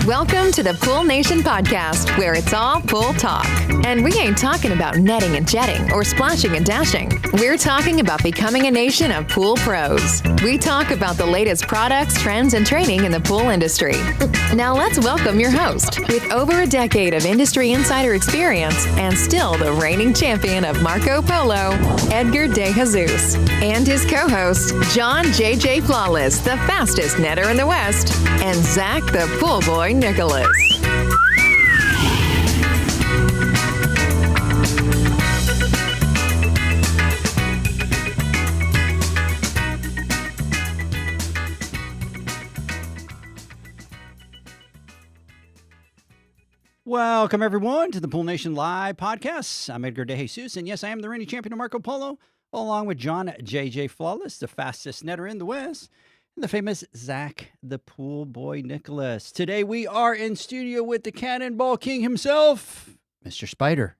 Welcome to the Pool Nation podcast, where it's all pool talk. And we ain't talking about netting and jetting or splashing and dashing. We're talking about becoming a nation of pool pros. We talk about the latest products, trends, and training in the pool industry. Now let's welcome your host, with over a decade of industry insider experience and still the reigning champion of Marco Polo, Edgar De Jesus, and his co-host, John JJ Flawless, the fastest netter in the West, and Zach the Pool Boy Nicholas. Welcome, everyone, to the Pool Nation Live podcast. I'm Edgar De Jesus, and yes, I am the reigning champion of Marco Polo, along with John JJ Flawless, the fastest netter in the West, and the famous Zach the Pool Boy Nicholas. Today, we are in studio with the Cannonball King himself, Mr. Spider.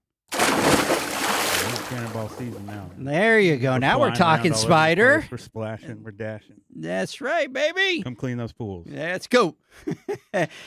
Cannonball season now. There you go. Now we're talking Spider. We're splashing. We're dashing. That's right, baby. Come clean those pools. Let's go.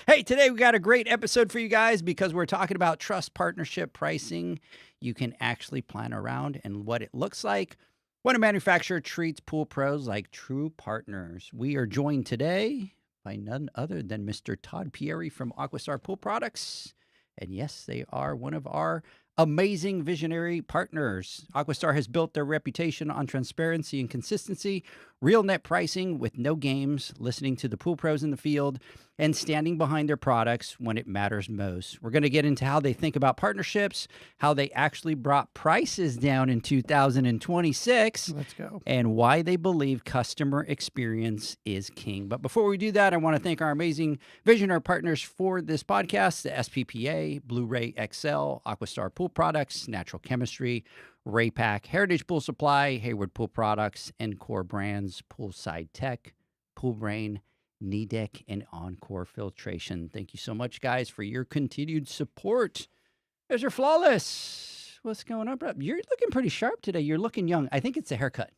Hey, today we got a great episode for you guys because we're talking about trust partnership pricing. You can actually plan around and what it looks like when a manufacturer treats pool pros like true partners. We are joined today by none other than Mr. Todd Pieri from AquaStar Pool Products. And yes, they are one of our amazing visionary partners. AquaStar has built their reputation on transparency and consistency, real net pricing with no games, listening to the pool pros in the field, and standing behind their products when it matters most. We're going to get into how they think about partnerships, how they actually brought prices down in 2026. Let's go. And why they believe customer experience is king. But before we do that, I want to thank our amazing visionary partners for this podcast, the SPPA, Blu-ray XL, AquaStar Pool Products, Natural Chemistry, Raypack, Heritage Pool Supply, Hayward Pool Products, Encore Brands, Poolside Tech, Pool Brain, Knee Deck, and Encore Filtration. Thank you so much, guys, for your continued support. Mr. Flawless, what's going on, bro? You're looking pretty sharp today. You're looking young. I think it's the haircut.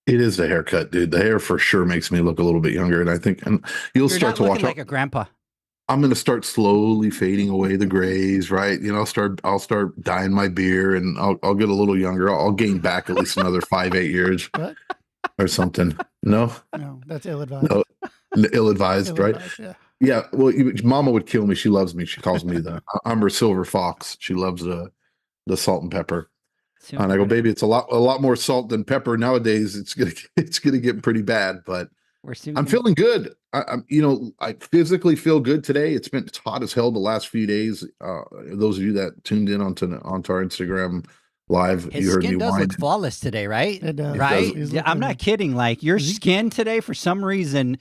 It is the haircut, dude. The hair for sure makes me look a little bit younger, and I think you'll start to watch like a grandpa. I'm going to start slowly fading away the grays, right? You know, I'll start dyeing my beard, and I'll get a little younger. I'll gain back at least another 5-8 years What? or something. No, that's ill-advised. no, ill-advised, right? Yeah. Yeah. Well, Mama would kill me. She loves me. She calls me I'm her silver fox. She loves the salt and pepper. And I go, baby, it's a lot more salt than pepper nowadays. It's gonna get pretty bad, but I'm feeling good. I physically feel good today. It's been hot as hell the last few days. Those of you that tuned in onto our Instagram live, His you heard skin me does whine. look flawless today, right? It does. Right? He's Yeah, I'm looking- not kidding. Like your skin today, for some reason,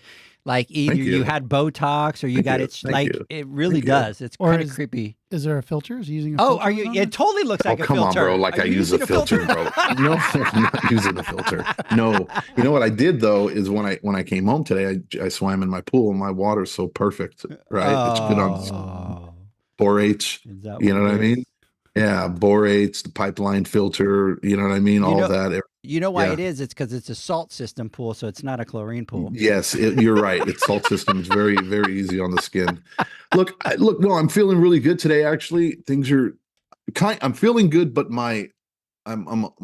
like either Thank you you. had Botox or you Thank got you. it. Thank Like you. it really Thank you. does. It's Or kind of is- creepy. Is there a filter? Is he using a Oh, filter are you? on It it? totally looks like a Come filter. on, bro. Like Are I you use a using filter, bro. No, I'm not using a filter. No. You know what I did though is when I came home today, I swam in my pool and my water's so perfect, right? It's good on Oh. borates. Is that You know what I it mean? is? Yeah, borates, the pipeline filter. You know what I mean? All of that. You know why Yeah. it is? It's because it's a salt system pool, so it's not a chlorine pool. Yes, you're right. Its salt system is very, very easy on the skin. Look. No, I'm feeling really good today. Actually, things are I'm feeling good, but my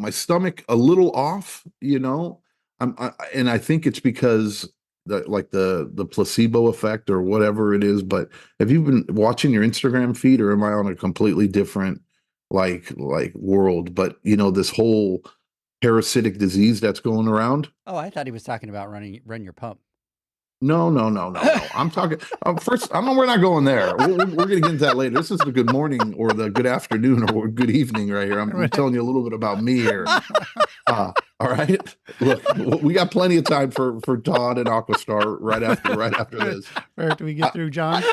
stomach a little off. You know, and I think it's because the placebo effect or whatever it is. But have you been watching your Instagram feed, or am I on a completely different like world? But you know, this whole parasitic disease that's going around. Oh, I thought he was talking about run your pump. No. I'm talking first. We're not going there. We're going to get into that later. This is the good morning or the good afternoon or good evening right here. I'm telling you a little bit about me here. All right. Look, we got plenty of time for Todd and AquaStar right after this. Or do we get through John?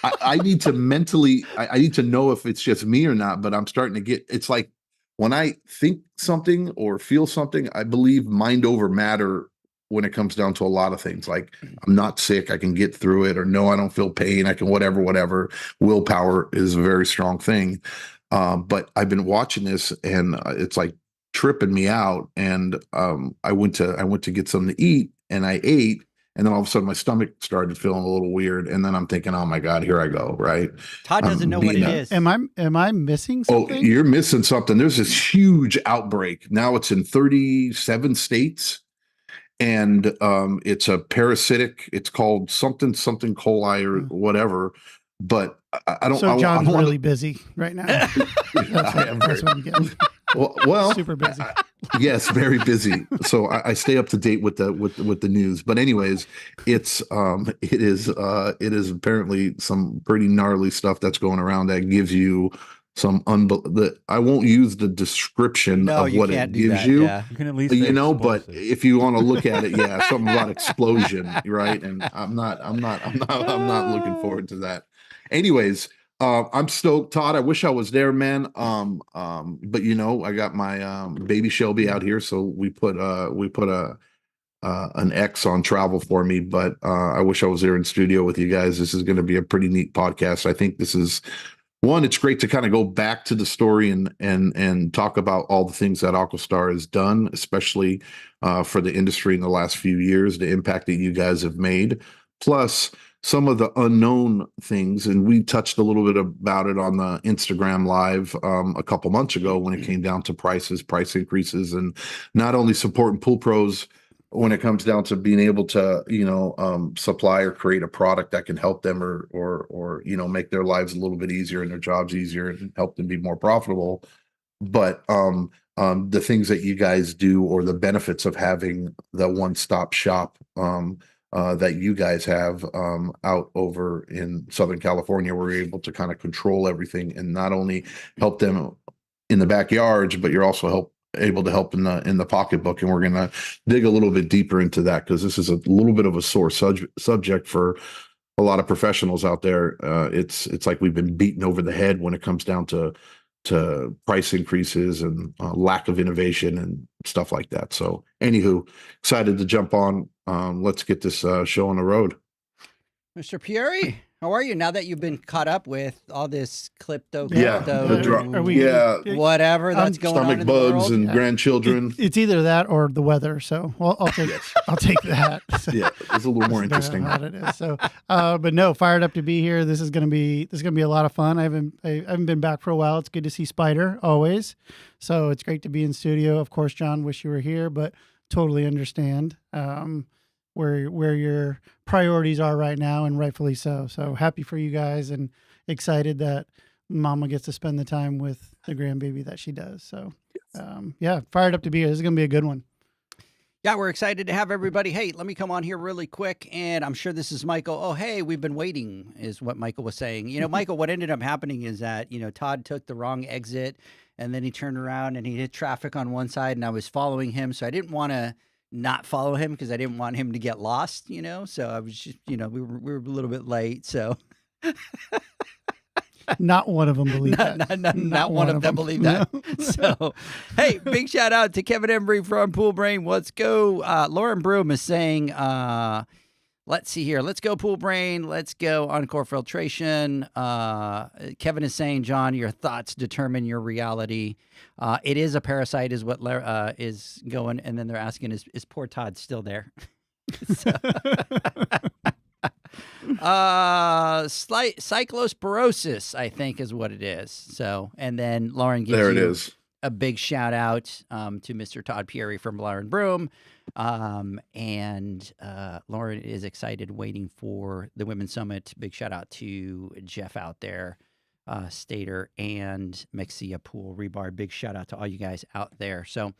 I need to mentally. I need to know if it's just me or not. But I'm starting to get. It's like when I think something or feel something, I believe mind over matter when it comes down to a lot of things. Like I'm not sick, I can get through it, or no, I don't feel pain, I can whatever. Willpower is a very strong thing. But I've been watching this and it's like tripping me out. And I went to get something to eat and I ate And then all of a sudden my stomach started feeling a little weird. And then I'm thinking, oh my God, here I go. Right. Todd doesn't know what it is. Am I missing Oh, something? you're missing something. There's this huge outbreak. Now it's in 37 states. And it's a parasitic. It's called something coli or whatever. But I don't. So John's I don't really busy right now. That's what I'm getting. Well, Super busy. Yes, very busy. So I stay up to date with the news. But anyways, it is apparently some pretty gnarly stuff that's going around that gives you some I won't use the description of what it gives you. Yeah. You can at least You say know, but explosive. if you want to look at it, yeah, something about explosion, right? And I'm not looking forward to that. Anyways, I'm stoked, Todd. I wish I was there, man. But you know, I got my baby Shelby out here, so we put an X on travel for me. But I wish I was there in studio with you guys. This is going to be a pretty neat podcast. I think this is one. It's great to kind of go back to the story and talk about all the things that AquaStar has done, especially for the industry in the last few years, the impact that you guys have made, plus some of the unknown things. And we touched a little bit about it on the Instagram live a couple months ago when it came down to price increases, and not only supporting pool pros when it comes down to being able to, supply or create a product that can help them or make their lives a little bit easier and their jobs easier and help them be more profitable. But the things that you guys do, or the benefits of having the one-stop shop that you guys have out over in Southern California, where you're able to kind of control everything and not only help them in the backyards, but you're also able to help in the pocketbook. And we're going to dig a little bit deeper into that, because this is a little bit of a sore subject for a lot of professionals out there. It's like we've been beaten over the head when it comes down to price increases and lack of innovation and stuff like that. So anywho, excited to jump on. Let's get this show on the road. Mr. Pieri, how are you now that you've been caught up with all this whatever that's going on stomach in bugs the world? and grandchildren. It's either that or the weather. So I'll take I'll take that. Yeah, it's a little more interesting. How it is. So, but no, fired up to be here. This is gonna be a lot of fun. I haven't been back for a while. It's good to see Spider always. So it's great to be in studio. Of course, John, wish you were here, but totally understand where your priorities are right now, and rightfully so. So happy for you guys and excited that Mama gets to spend the time with the grandbaby that she does. So yeah, fired up to be here. This is gonna be a good one. Yeah, we're excited to have everybody. Hey, let me come on here really quick, and I'm sure this is Michael. Oh, hey, we've been waiting, is what Michael was saying. You know, Michael, what ended up happening is that, Todd took the wrong exit, and then he turned around and he hit traffic on one side, and I was following him, so I didn't want to not follow him because I didn't want him to get lost, so I was just, we were a little bit late, so. Not one of them believe that. Not one of them believe that. No. So, hey, big shout out to Kevin Embry from Pool Brain. Let's go. Lauren Broom is saying, let's see here. Let's go Pool Brain. Let's go Encore Filtration. Kevin is saying, John, your thoughts determine your reality. It is a parasite is what is going. And then they're asking, is poor Todd still there? Cyclosporosis, I think, is what it is. So, and then Lauren gives a big shout out to Mr. Todd Pieri from Lauren Broom. And Lauren is excited, waiting for the Women's Summit. Big shout out to Jeff out there, Stater and Mexia Pool Rebar. Big shout out to all you guys out there. So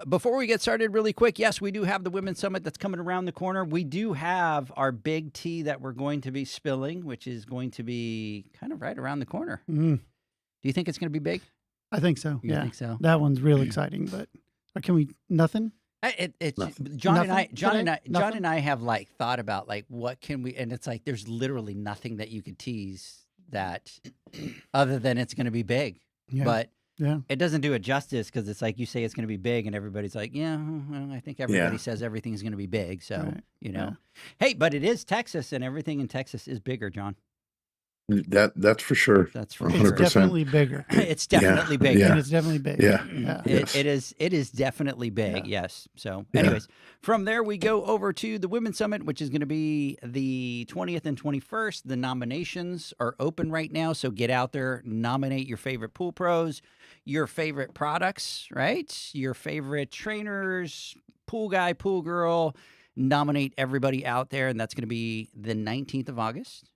before we get started really quick, yes, we do have the Women's Summit that's coming around the corner. We do have our big tea that we're going to be spilling, which is going to be kind of right around the corner. Mm. Do you think it's going to be big? I think so. You think so? That one's real exciting, but can we, nothing? John and I have thought about what can we, and it's there's literally nothing that you could tease that other than it's going to be big. Yeah. But yeah, it doesn't do it justice, because it's you say it's going to be big and everybody's like, yeah, well, I think everybody says everything's going to be big. So, right. Hey, but it is Texas, and everything in Texas is bigger, John. That's for sure. That's for It's sure. 100%. definitely bigger. It's definitely big. Yeah. And it's definitely big. Yeah. Yeah. Yes. It is definitely big. Yeah. Yes. So, Yeah. anyways, from there we go over to the Women's Summit, which is going to be the 20th and 21st. The nominations are open right now, so get out there, nominate your favorite pool pros, your favorite products, right? Your favorite trainers, pool guy, pool girl. Nominate everybody out there, and that's going to be the 19th of August.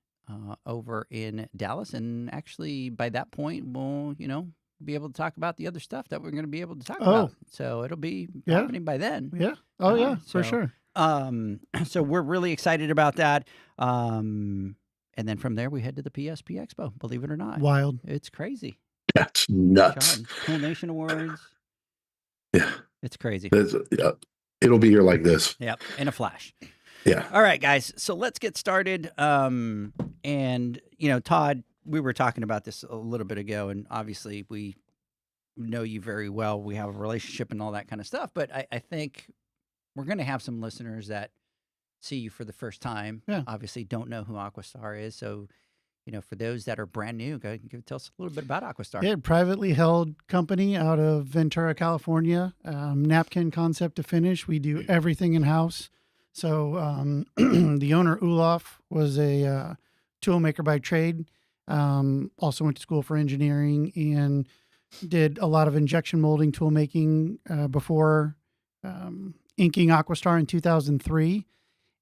Over in Dallas, and actually by that point we'll be able to talk about the other stuff that we're going to be able to talk about. So it'll be happening by then. Yeah. Oh, yeah, for so, sure. So we're really excited about that. And then from there we head to the PSP Expo. Believe it or not, Wild. it's crazy. That's nuts. John, Pool Nation Awards. Yeah. It's crazy. Yeah. It'll be here like this. Yep, in a flash. Yeah. All right, guys. So let's get started. And Todd, we were talking about this a little bit ago, and obviously we know you very well. We have a relationship and all that kind of stuff. But I think we're going to have some listeners that see you for the first time. Yeah. Obviously, don't know who AquaStar is. So, for those that are brand new, tell us a little bit about AquaStar. Yeah, privately held company out of Ventura, California. Napkin concept to finish. We do everything in house. So the owner, Olaf, was a tool maker by trade. Also went to school for engineering and did a lot of injection molding tool making before inking AquaStar in 2003.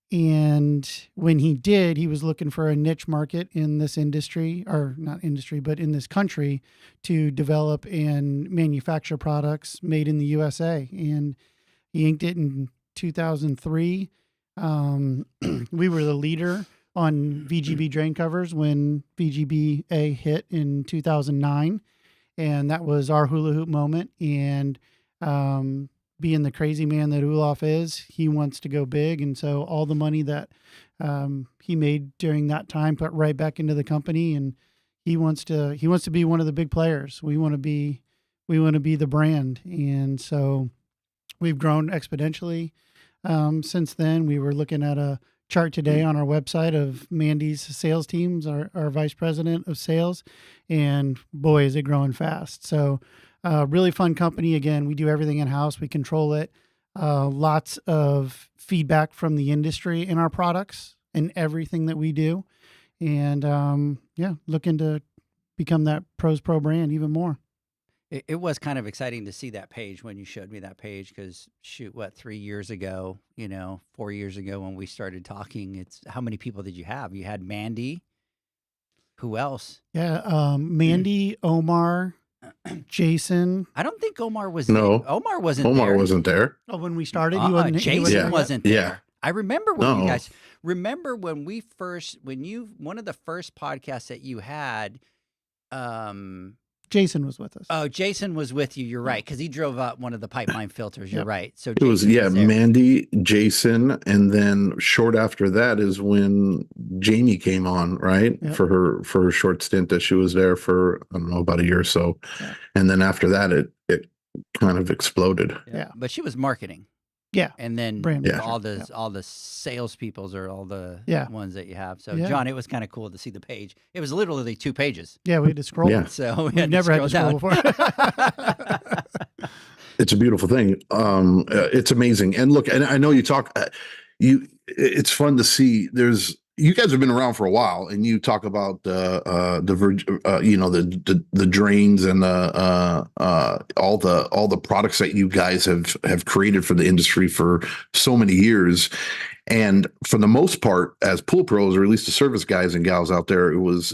And when he did, he was looking for a niche market in this industry, or not industry, but in this country, to develop and manufacture products made in the USA. And he inked it in 2003. We were the leader on VGB drain covers when VGB-A hit in 2009. And that was our hula hoop moment. And being the crazy man that Olaf is, he wants to go big. And so all the money that he made during that time put right back into the company. And he wants to be one of the big players. We want to be the brand. And so we've grown exponentially. Since then, we were looking at a chart today on our website of Mandy's sales teams, our vice president of sales, and boy, is it growing fast. So really fun company. Again, we do everything in house. We control it. Lots of feedback from the industry in our products and everything that we do. And looking to become that Pros Pro brand even more. It was kind of exciting to see that page when you showed me that page, because 3 years ago, 4 years ago when we started talking, it's how many people did you have? You had Mandy. Who else? Yeah, Mandy, Omar, Jason. I don't think Omar was No. there. Omar wasn't there. Omar wasn't there. Oh, when we started, he wasn't. Jason Yeah. wasn't there. Yeah. I remember when No. you guys remember when one of the first podcasts that you had. Jason was with us. Oh, Jason was with you. You're right, because he drove up one of the pipeline filters. You're Yep. right. So It was, Jason there. Mandy, Jason, and then short after that is when Jamie came on, right? Yep. For her short stint that she was there for, I don't know, about a year or so. Yeah. And then after that, it kind of exploded. Yeah. But she was marketing. Yeah. And then Brand Yeah. all manager. the all the salespeoples are all the Yeah. ones that you have. So Yeah. John, it was kind of cool to see the page. It was literally 2 pages. Yeah, we had to scroll. Yeah. So we We've never had to scroll down. before. It's a beautiful thing. It's amazing. And look, and I know you talk, it's fun to see. You guys have been around for a while, and you talk about the drains and all the products that you guys have created for the industry for so many years. And for the most part, as pool pros, or at least the service guys and gals out there, it was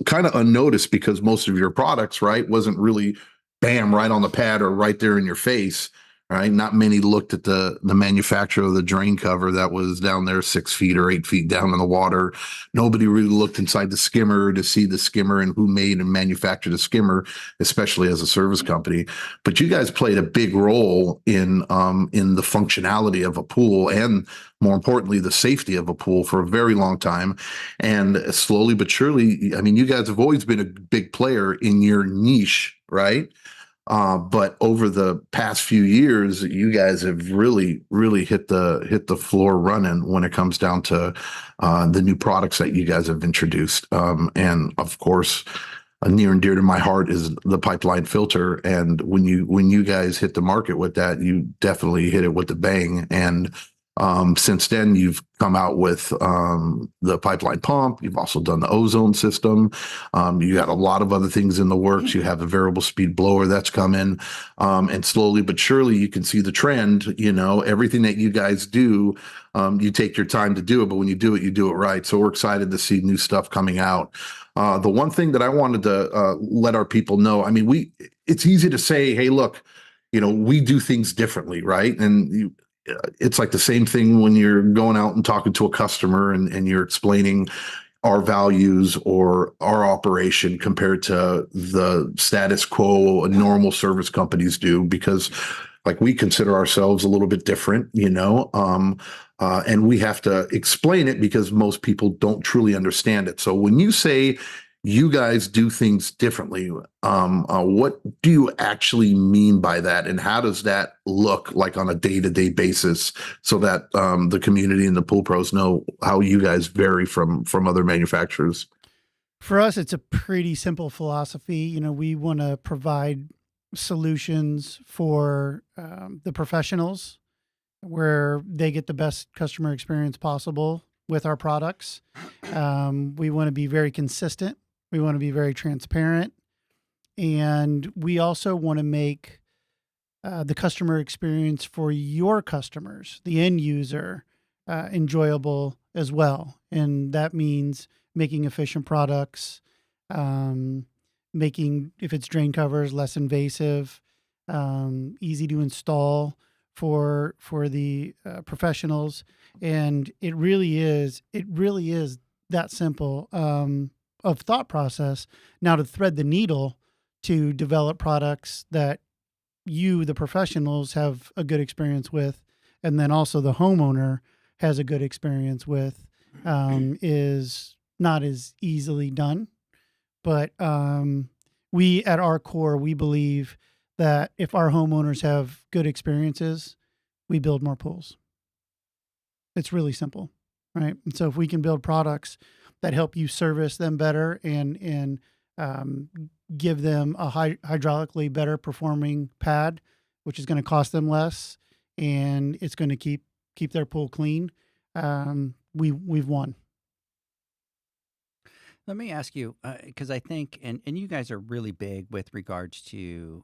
kind of unnoticed, because most of your products, right, wasn't really bam right on the pad or right there in your face. Right. Not many looked at the manufacturer of the drain cover that was down there 6 feet or 8 feet down in the water. Nobody really looked inside the skimmer to see the skimmer and who made and manufactured the skimmer, especially as a service company. But you guys played a big role in the functionality of a pool, and more importantly, the safety of a pool, for a very long time. And slowly but surely, I mean, you guys have always been a big player in your niche, right? But over the past few years, you guys have really, really hit the floor running when it comes down to the new products that you guys have introduced. And of course, near and dear to my heart is the pipeline filter. And when you guys hit the market with that, you definitely hit it with the bang. And since then, you've come out with the pipeline pump. You've also done the ozone system. You got a lot of other things in the works. You have a variable speed blower that's coming. And slowly but surely, you can see the trend. Everything that you guys do, you take your time to do it. But when you do it right. So we're excited to see new stuff coming out. The one thing that I wanted to let our people know, I mean, it's easy to say, hey, look, we do things differently, right? And it's like the same thing when you're going out and talking to a customer and you're explaining our values or our operation compared to the status quo normal service companies do, because like we consider ourselves a little bit different, and we have to explain it because most people don't truly understand it. So when you say you guys do things differently, what do you actually mean by that? And how does that look like on a day-to-day basis so that the community and the pool pros know how you guys vary from other manufacturers? For us, it's a pretty simple philosophy. We want to provide solutions for the professionals where they get the best customer experience possible with our products. We want to be very consistent. We want to be very transparent. And we also want to make the customer experience for your customers, the end user, enjoyable as well. And that means making efficient products, making, if it's drain covers, less invasive, easy to install for the professionals. And it really is that simple of thought process. Now to thread the needle to develop products that you, the professionals, have a good experience with, and then also the homeowner has a good experience with, is not as easily done. But we, at our core, we believe that if our homeowners have good experiences, we build more pools. It's really simple, right? And so if we can build products that help you service them better and give them a hydraulically better performing pad, which is going to cost them less, and it's going to keep their pool clean, we've won. Let me ask you, because I think, and you guys are really big with regards to,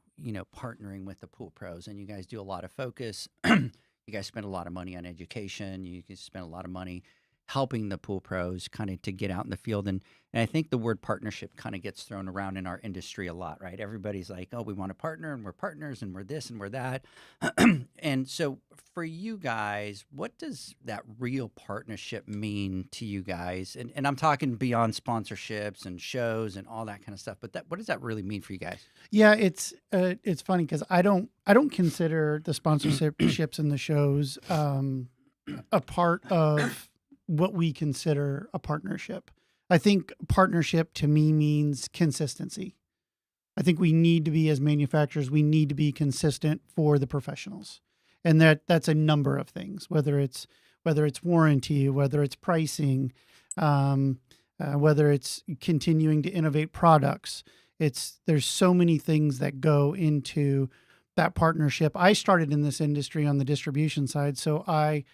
partnering with the pool pros, and you guys do a lot of focus. You guys spend a lot of money on education. You guys spend a lot of money helping the pool pros kind of to get out in the field. And I think the word partnership kind of gets thrown around in our industry a lot, right? Everybody's like, oh, we want to partner and we're partners and we're this and we're that. And so for you guys, what does that real partnership mean to you guys? And I'm talking beyond sponsorships and shows and all that kind of stuff, but what does that really mean for you guys? Yeah, it's funny because I don't consider the sponsorships and the shows a part of what we consider a partnership. I think partnership to me means consistency. I think we need to be, as manufacturers, we need to be consistent for the professionals. And that's a number of things, whether it's warranty, whether it's pricing, whether it's continuing to innovate products. There's so many things that go into that partnership. I started in this industry on the distribution side, so I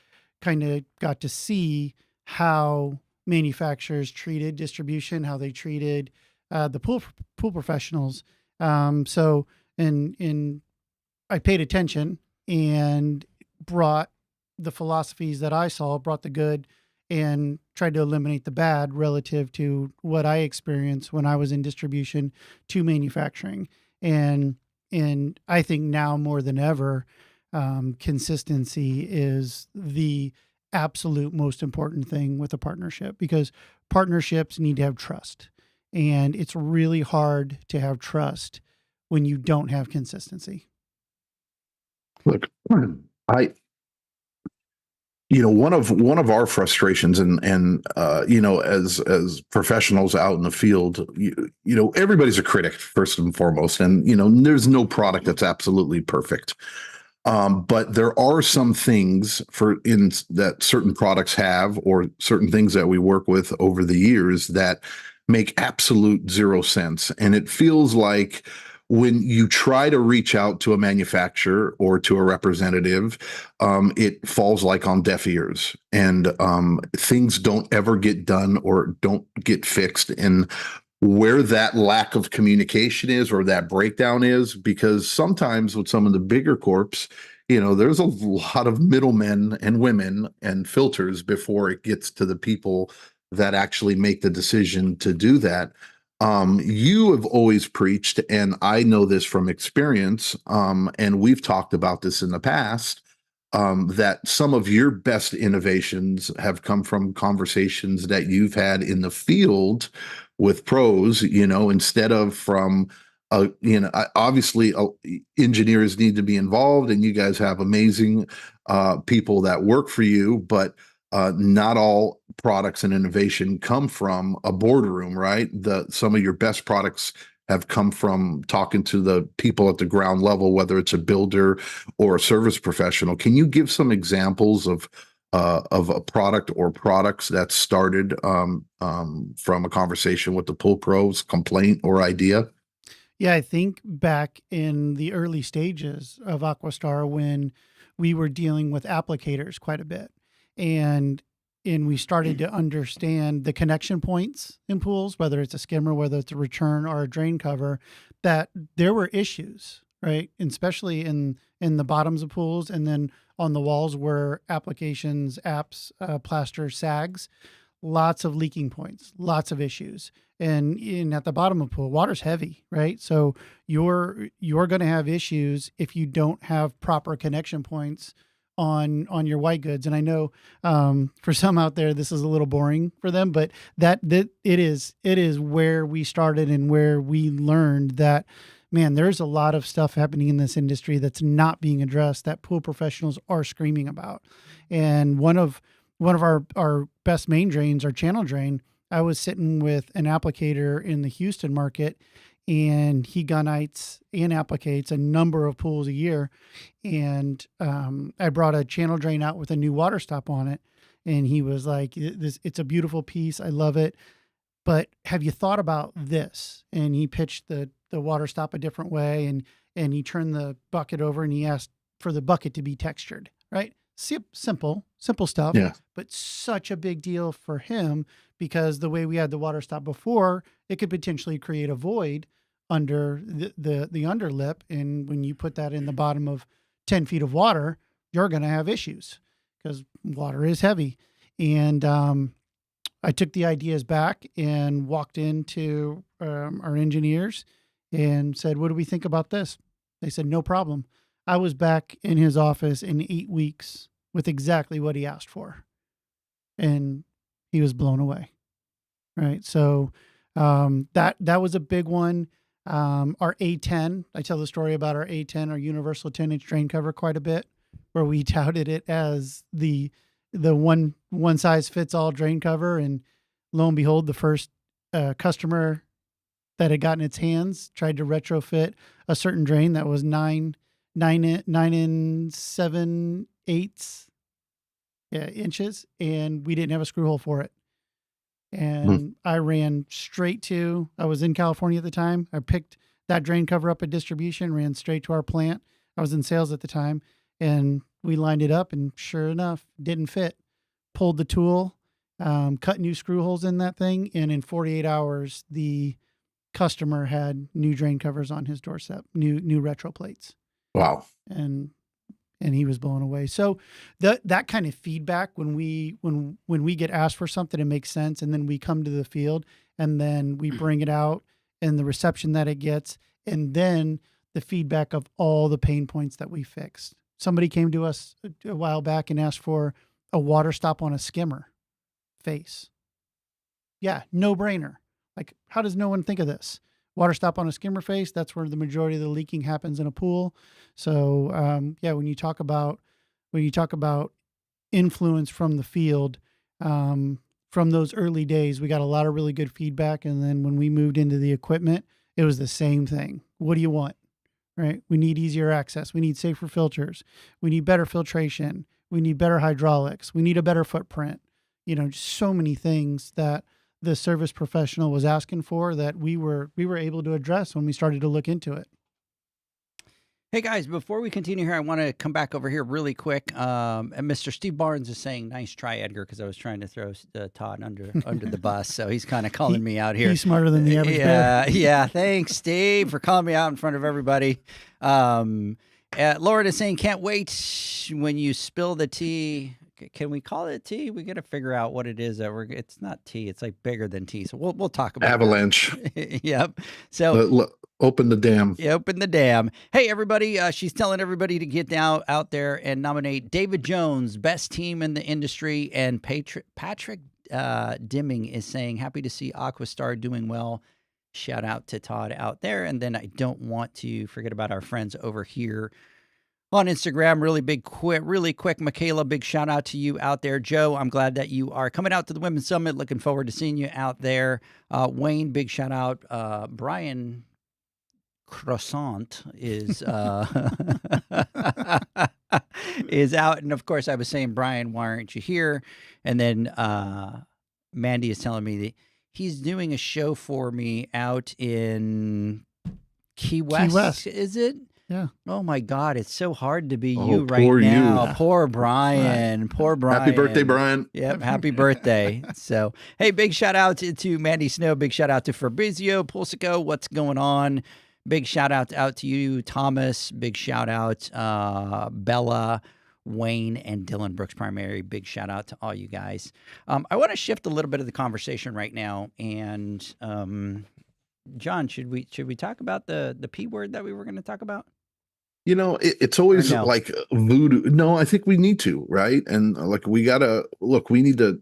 kind of got to see how manufacturers treated distribution, how they treated the pool professionals. So I paid attention and brought the philosophies that I saw, brought the good, and tried to eliminate the bad relative to what I experienced when I was in distribution to manufacturing. And I think now more than ever, consistency is the absolute most important thing with a partnership, because partnerships need to have trust. And it's really hard to have trust when you don't have consistency. Look, one of our frustrations, and as professionals out in the field, everybody's a critic first and foremost, and there's no product that's absolutely perfect. But there are some things that certain products have, or certain things that we work with over the years that make absolute zero sense. And it feels like when you try to reach out to a manufacturer or to a representative, it falls like on deaf ears, and things don't ever get done or don't get fixed. And where that lack of communication is, or that breakdown is, because sometimes with some of the bigger corps, there's a lot of middlemen and women and filters before it gets to the people that actually make the decision to do that. You have always preached, and I know this from experience, and we've talked about this in the past, that some of your best innovations have come from conversations that you've had in the field with pros, instead of from, obviously engineers need to be involved, and you guys have amazing people that work for you, but not all products and innovation come from a boardroom, right? Some of your best products have come from talking to the people at the ground level, whether it's a builder or a service professional. Can you give some examples of a product or products that started from a conversation with the pool pros, complaint or idea? Yeah, I think back in the early stages of AquaStar, when we were dealing with applicators quite a bit, and we started to understand the connection points in pools, whether it's a skimmer, whether it's a return or a drain cover, that there were issues, right? And especially in the bottoms of pools, and then on the walls where applications, apps, plaster sags, lots of leaking points, lots of issues. And at the bottom of the pool, water's heavy, right? So you're going to have issues if you don't have proper connection points on your white goods. And I know for some out there, this is a little boring for them, but that it is where we started and where we learned that, man, there's a lot of stuff happening in this industry that's not being addressed, that pool professionals are screaming about. And one of our best main drains, our channel drain, I was sitting with an applicator in the Houston market, and he gunnites and applicates a number of pools a year. And I brought a channel drain out with a new water stop on it, and he was like, it's a beautiful piece, I love it, but have you thought about this? And he pitched the water stop a different way, and he turned the bucket over, and he asked for the bucket to be textured, right? Simple stuff, Yeah. but such a big deal for him, because the way we had the water stop before, it could potentially create a void under the underlip. And when you put that in the bottom of 10 feet of water, you're going to have issues because water is heavy. And I took the ideas back and walked into our engineers and said, what do we think about this? They said, no problem. I was back in his office in 8 weeks with exactly what he asked for. And he was blown away. Right. So that was a big one. Our A10, I tell the story about our A10, our universal 10-inch drain cover, quite a bit, where we touted it as the one size fits all drain cover. And lo and behold, the first customer that had gotten its hands tried to retrofit a certain drain that was 9 and 7/8 inches, and we didn't have a screw hole for it. And I ran I was in California at the time. I picked that drain cover up at distribution, ran straight to our plant. I was in sales at the time, and we lined it up, and sure enough, didn't fit. Pulled the tool, cut new screw holes in that thing, and in 48 hours, the customer had new drain covers on his doorstep, new retro plates. Wow. And he was blown away. So that kind of feedback, when we get asked for something, it makes sense. And then we come to the field, and then we bring it out, and the reception that it gets, and then the feedback of all the pain points that we fixed. Somebody came to us a while back and asked for a water stop on a skimmer face. Yeah, no brainer. Like, how does no one think of this? Water stop on a skimmer face, that's where the majority of the leaking happens in a pool. So, when you talk about influence from the field. From those early days, we got a lot of really good feedback. And then when we moved into the equipment, it was the same thing. What do you want? Right? We need easier access. We need safer filters. We need better filtration. We need better hydraulics. We need a better footprint. Just so many things that the service professional was asking for that we were able to address when we started to look into it. Hey guys, before we continue here, I want to come back over here really quick. And Mr. Steve Barnes is saying, "Nice try, Edgar," because I was trying to throw Todd under the bus, so he's kind of calling me out here. He's smarter than the average bear. Yeah. Thanks, Steve, for calling me out in front of everybody. Lauren is saying, "Can't wait when you spill the tea." Can we call it tea? We got to figure out what it is it's not tea. It's like bigger than tea. So we'll talk about avalanche. Yep. So open the dam. Yeah, open the dam. Hey, everybody. She's telling everybody to get out there and nominate David Jones, best team in the industry. And Patrick Dimming is saying, happy to see AquaStar doing well. Shout out to Todd out there. And then I don't want to forget about our friends over here on Instagram. Really quick, Michaela, big shout out to you out there. Joe, I'm glad that you are coming out to the Women's Summit. Looking forward to seeing you out there. Wayne, big shout out. Brian Croissant is is out. And of course, I was saying, Brian, why aren't you here? And then Mandy is telling me that he's doing a show for me out in Key West. Is it? Yeah. Oh my God, it's so hard to be you Oh, right poor now. you. Poor Brian. Poor Brian. Happy birthday, Brian. Yep, happy birthday. So, hey, big shout out to Mandy Snow. Big shout out to Fabrizio Pulsico. What's going on? Big shout out to you, Thomas. Big shout out, Bella, Wayne, and Dylan Brooks Primary. Big shout out to all you guys. I want to shift a little bit of the conversation right now. And John, should we talk about the P word that we were going to talk about? It's always Or no? like voodoo. No, I think we need to, right? And we gotta look. We need to.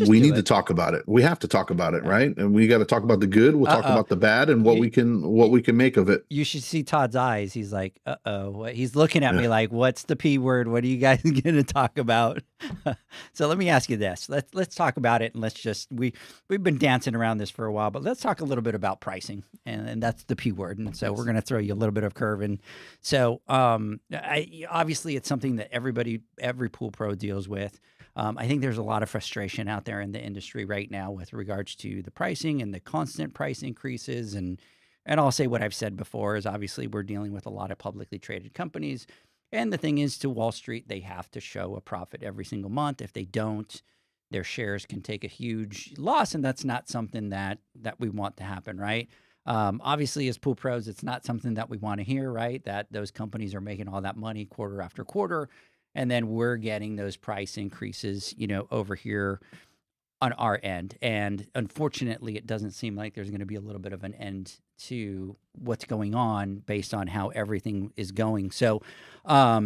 We need to talk about it. We have to talk about it, right? And we got to talk about the good. We'll talk about the bad and what we can make of it. You should see Todd's eyes. He's like, uh-oh. He's looking at me like, what's the P word? What are you guys going to talk about? So let me ask you this. Let's talk about it. And we've been dancing around this for a while, but let's talk a little bit about pricing. And that's the P word. And so we're going to throw you a little bit of curve. And so obviously it's something that every pool pro deals with. I think there's a lot of frustration out there in the industry right now with regards to the pricing and the constant price increases. And I'll say what I've said before is obviously we're dealing with a lot of publicly traded companies. And the thing is, to Wall Street, they have to show a profit every single month. If they don't, their shares can take a huge loss. And that's not something that we want to happen, right? Obviously, as pool pros, it's not something that we want to hear, right? That those companies are making all that money quarter after quarter. And then we're getting those price increases, over here on our end. And unfortunately, it doesn't seem like there's going to be a little bit of an end to what's going on based on how everything is going. So I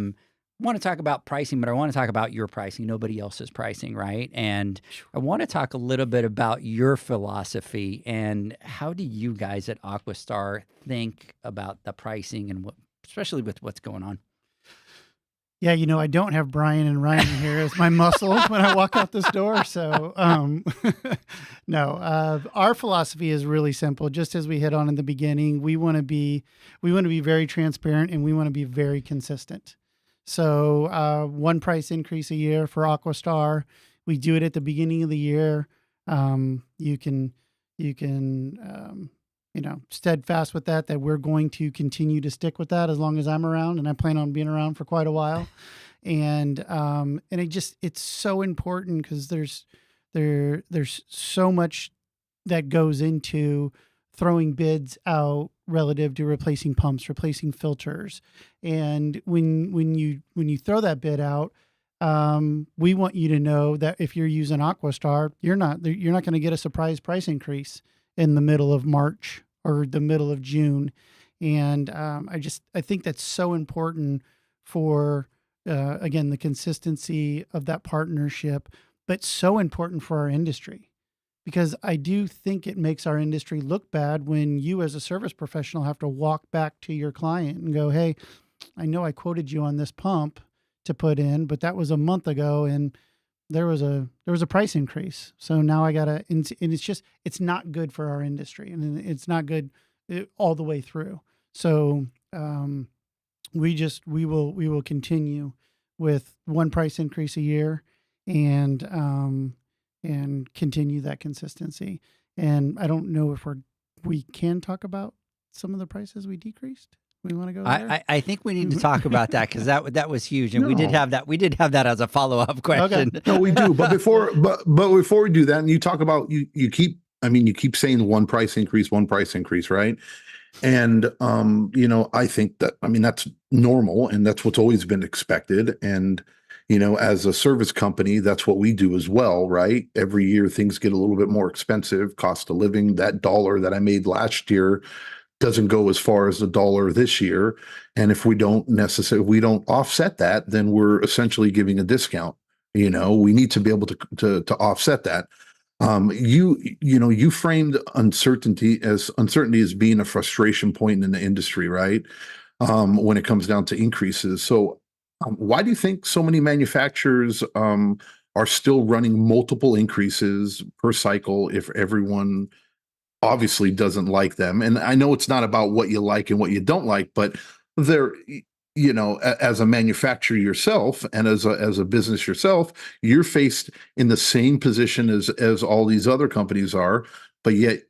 want to talk about pricing, but I want to talk about your pricing, nobody else's pricing, right? And I want to talk a little bit about your philosophy and how do you guys at AquaStar think about the pricing and especially with what's going on? Yeah, I don't have Brian and Ryan here as my muscle when I walk out this door. So, no, our philosophy is really simple. Just as we hit on in the beginning, we want to be very transparent and we want to be very consistent. So, one price increase a year for AquaStar. We do it at the beginning of the year. You can steadfast with that we're going to continue to stick with that as long as I'm around, and I plan on being around for quite a while. And it's so important because there's so much that goes into throwing bids out relative to replacing pumps, replacing filters. And when you throw that bid out, we want you to know that if you're using AquaStar, you're not going to get a surprise price increase in the middle of March or the middle of June. And I think that's so important for, again, the consistency of that partnership, but so important for our industry. Because I do think it makes our industry look bad when you as a service professional have to walk back to your client and go, hey, I know I quoted you on this pump to put in, but that was a month ago and there was a price increase. So now I gotta, and it's not good for our industry, and it's not good all the way through. So we will continue with one price increase a year, and continue that consistency. And I don't know if we can talk about some of the prices we decreased. We want to go there? I think we need to talk about that, because that was huge, and No. we did have that as a follow-up question. No, we do. But before we do that, and you talk about you keep saying one price increase, right? And I think that's normal, and that's what's always been expected. And as a service company, that's what we do as well, right? Every year things get a little bit more expensive, cost of living. That dollar that I made last year doesn't go as far as the dollar this year. And if we don't offset that, then we're essentially giving a discount. We need to be able to offset that. You framed uncertainty as being a frustration point in the industry, right? When it comes down to increases. So why do you think so many manufacturers are still running multiple increases per cycle if everyone obviously doesn't like them? And I know it's not about what you like and what you don't like, but they're, as a manufacturer yourself and as a business yourself, you're faced in the same position as all these other companies are, but yet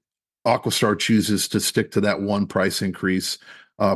AquaStar chooses to stick to that one price increase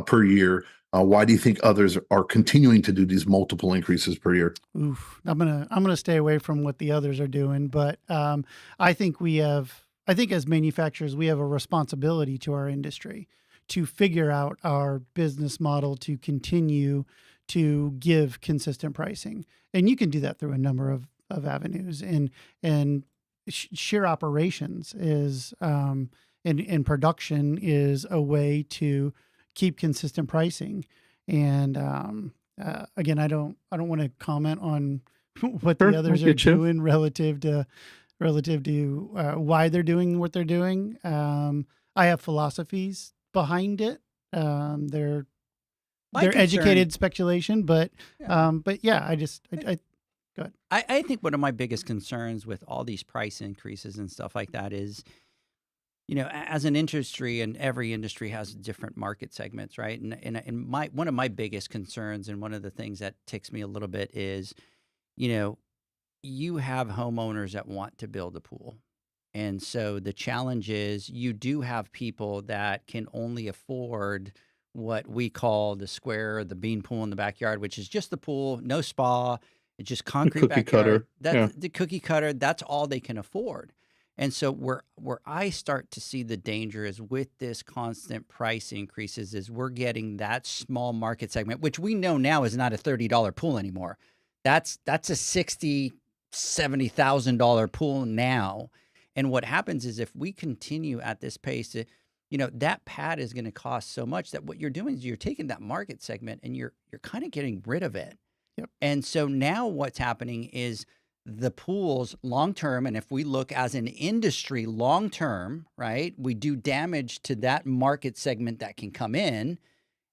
per year. Why do you think others are continuing to do these multiple increases per year? Oof, I'm gonna stay away from what the others are doing, but I think as manufacturers, we have a responsibility to our industry to figure out our business model to continue to give consistent pricing. And you can do that through a number of avenues. And sheer operations is, and production is a way to keep consistent pricing. And again, I don't want to comment on what the others are doing relative to why they're doing what they're doing. I have philosophies behind it. They're educated speculation, but yeah, go ahead. I think one of my biggest concerns with all these price increases and stuff like that is, as an industry, and every industry has different market segments, right? And one of my biggest concerns, and one of the things that ticks me a little bit is, you have homeowners that want to build a pool. And so the challenge is you do have people that can only afford what we call the square, the bean pool in the backyard, which is just the pool, no spa. It's just concrete cookie backyard. cutter. That's the cookie cutter. That's all they can afford. And so where I start to see the danger is with this constant price increases is we're getting that small market segment, which we know now is not a $30 pool anymore. That's a $60,000, $70,000 pool now. And what happens is if we continue at this pace, that pad is going to cost so much that what you're doing is you're taking that market segment and you're kind of getting rid of it. Yep. And so now what's happening is the pools long term, and if we look as an industry long term, right, we do damage to that market segment that can come in.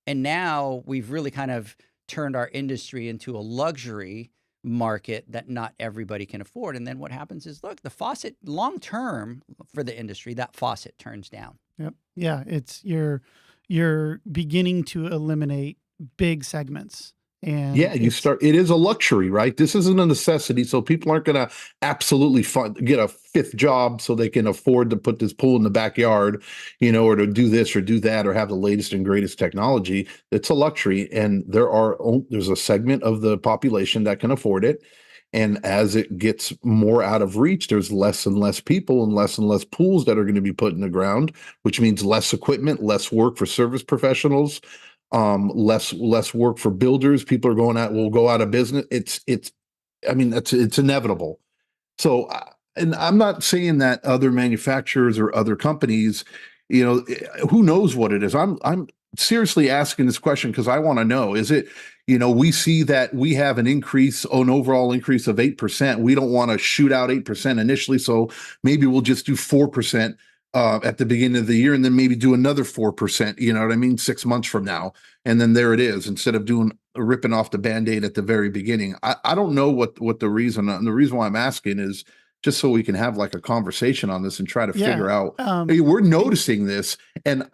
And now we've really kind of turned our industry into a luxury market that not everybody can afford. And then what happens is, look, the faucet long term for the industry, that faucet turns down. Yep. Yeah. It's you're beginning to eliminate big segments. And yeah, it is a luxury, right? This isn't a necessity. So people aren't going to absolutely get a fifth job so they can afford to put this pool in the backyard, or to do this or do that, or have the latest and greatest technology. It's a luxury. And there's a segment of the population that can afford it. And as it gets more out of reach, there's less and less people and less pools that are going to be put in the ground, which means less equipment, less work for service professionals. Less work for builders. People will go out of business. It's inevitable. So, and I'm not saying that other manufacturers or other companies, who knows what it is. I'm seriously asking this question because I want to know, is it, we see that we have an overall increase of 8%. We don't want to shoot out 8% initially. So maybe we'll just do 4%. At the beginning of the year, and then maybe do another 4%, 6 months from now. And then there it is. Instead of doing ripping off the Band-Aid at the very beginning. I don't know what the reason, and the reason why I'm asking is just so we can have like a conversation on this and try to figure out. Hey, we're noticing this, and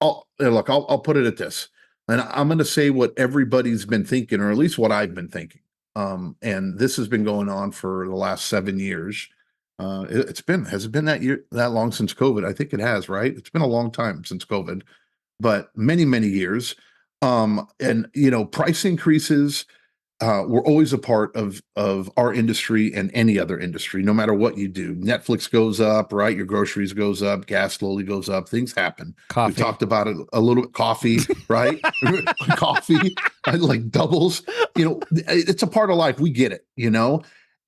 I'll put it at this, and I'm going to say what everybody's been thinking, or at least what I've been thinking. And this has been going on for the last 7 years. Has it been that long since COVID? I think it has, right? It's been a long time since COVID, but many, many years. And price increases were always a part of our industry and any other industry, no matter what you do. Netflix goes up, right? Your groceries goes up, gas slowly goes up, things happen. Coffee. We talked about it a little bit. Coffee, right? Coffee, like doubles. It's a part of life. We get it,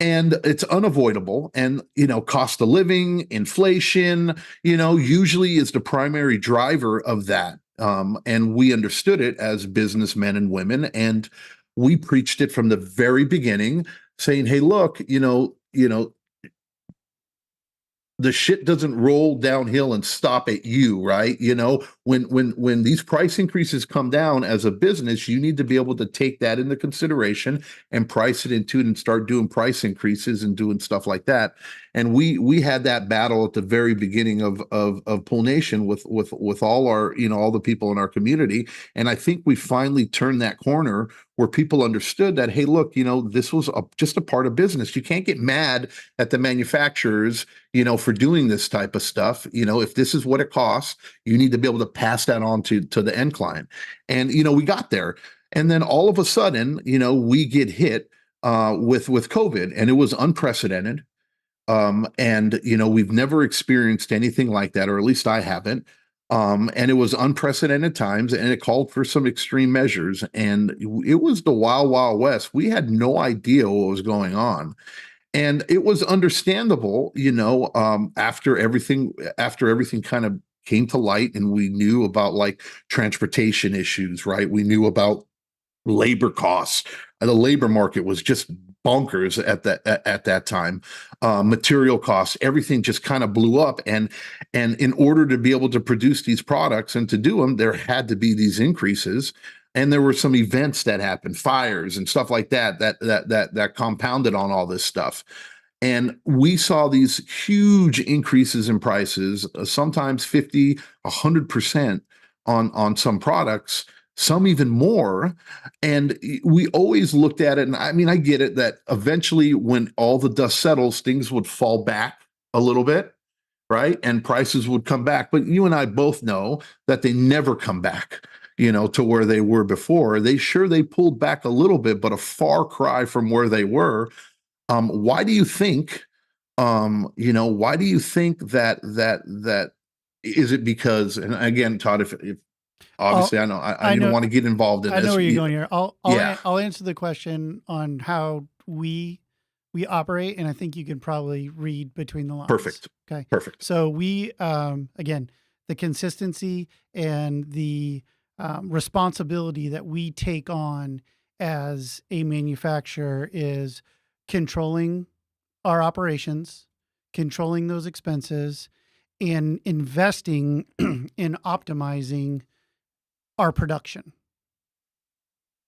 and it's unavoidable. And, cost of living, inflation, usually is the primary driver of that. And we understood it as businessmen and women, and we preached it from the very beginning, saying, hey, look, the shit doesn't roll downhill and stop at you, right? When these price increases come down as a business, you need to be able to take that into consideration and price it into it and start doing price increases and doing stuff like that. And we had that battle at the very beginning of Pool Nation with all our, all the people in our community. And I think we finally turned that corner where people understood that, hey, look, this was just a part of business. You can't get mad at the manufacturers, for doing this type of stuff. If this is what it costs, you need to be able to pass that on to the end client. And, we got there. And then all of a sudden, we get hit with COVID, and it was unprecedented. And we've never experienced anything like that, or at least I haven't. And it was unprecedented times, and it called for some extreme measures. And it was the wild, wild west. We had no idea what was going on. And it was understandable, after everything kind of came to light, and we knew about like transportation issues, right? We knew about labor costs. The labor market was just bonkers at that time. Material costs, everything just kind of blew up. And in order to be able to produce these products and to do them, there had to be these increases. And there were some events that happened, fires and stuff like that compounded on all this stuff. And we saw these huge increases in prices, sometimes 50, 100% on some products, some even more. And we always looked at it. And I mean, I get it that eventually when all the dust settles, things would fall back a little bit, right? And prices would come back. But you and I both know that they never come back, to where they were before. They pulled back a little bit, but a far cry from where they were. Why do you think, why do you think that is it because, and again, Todd, if obviously I know I don't want to get involved in this. I know where you're going here. I'll answer the question on how we operate, and I think you can probably read between the lines. Perfect. Okay. Perfect. So we, again, the consistency and the responsibility that we take on as a manufacturer is controlling our operations, controlling those expenses, and investing in optimizing our production.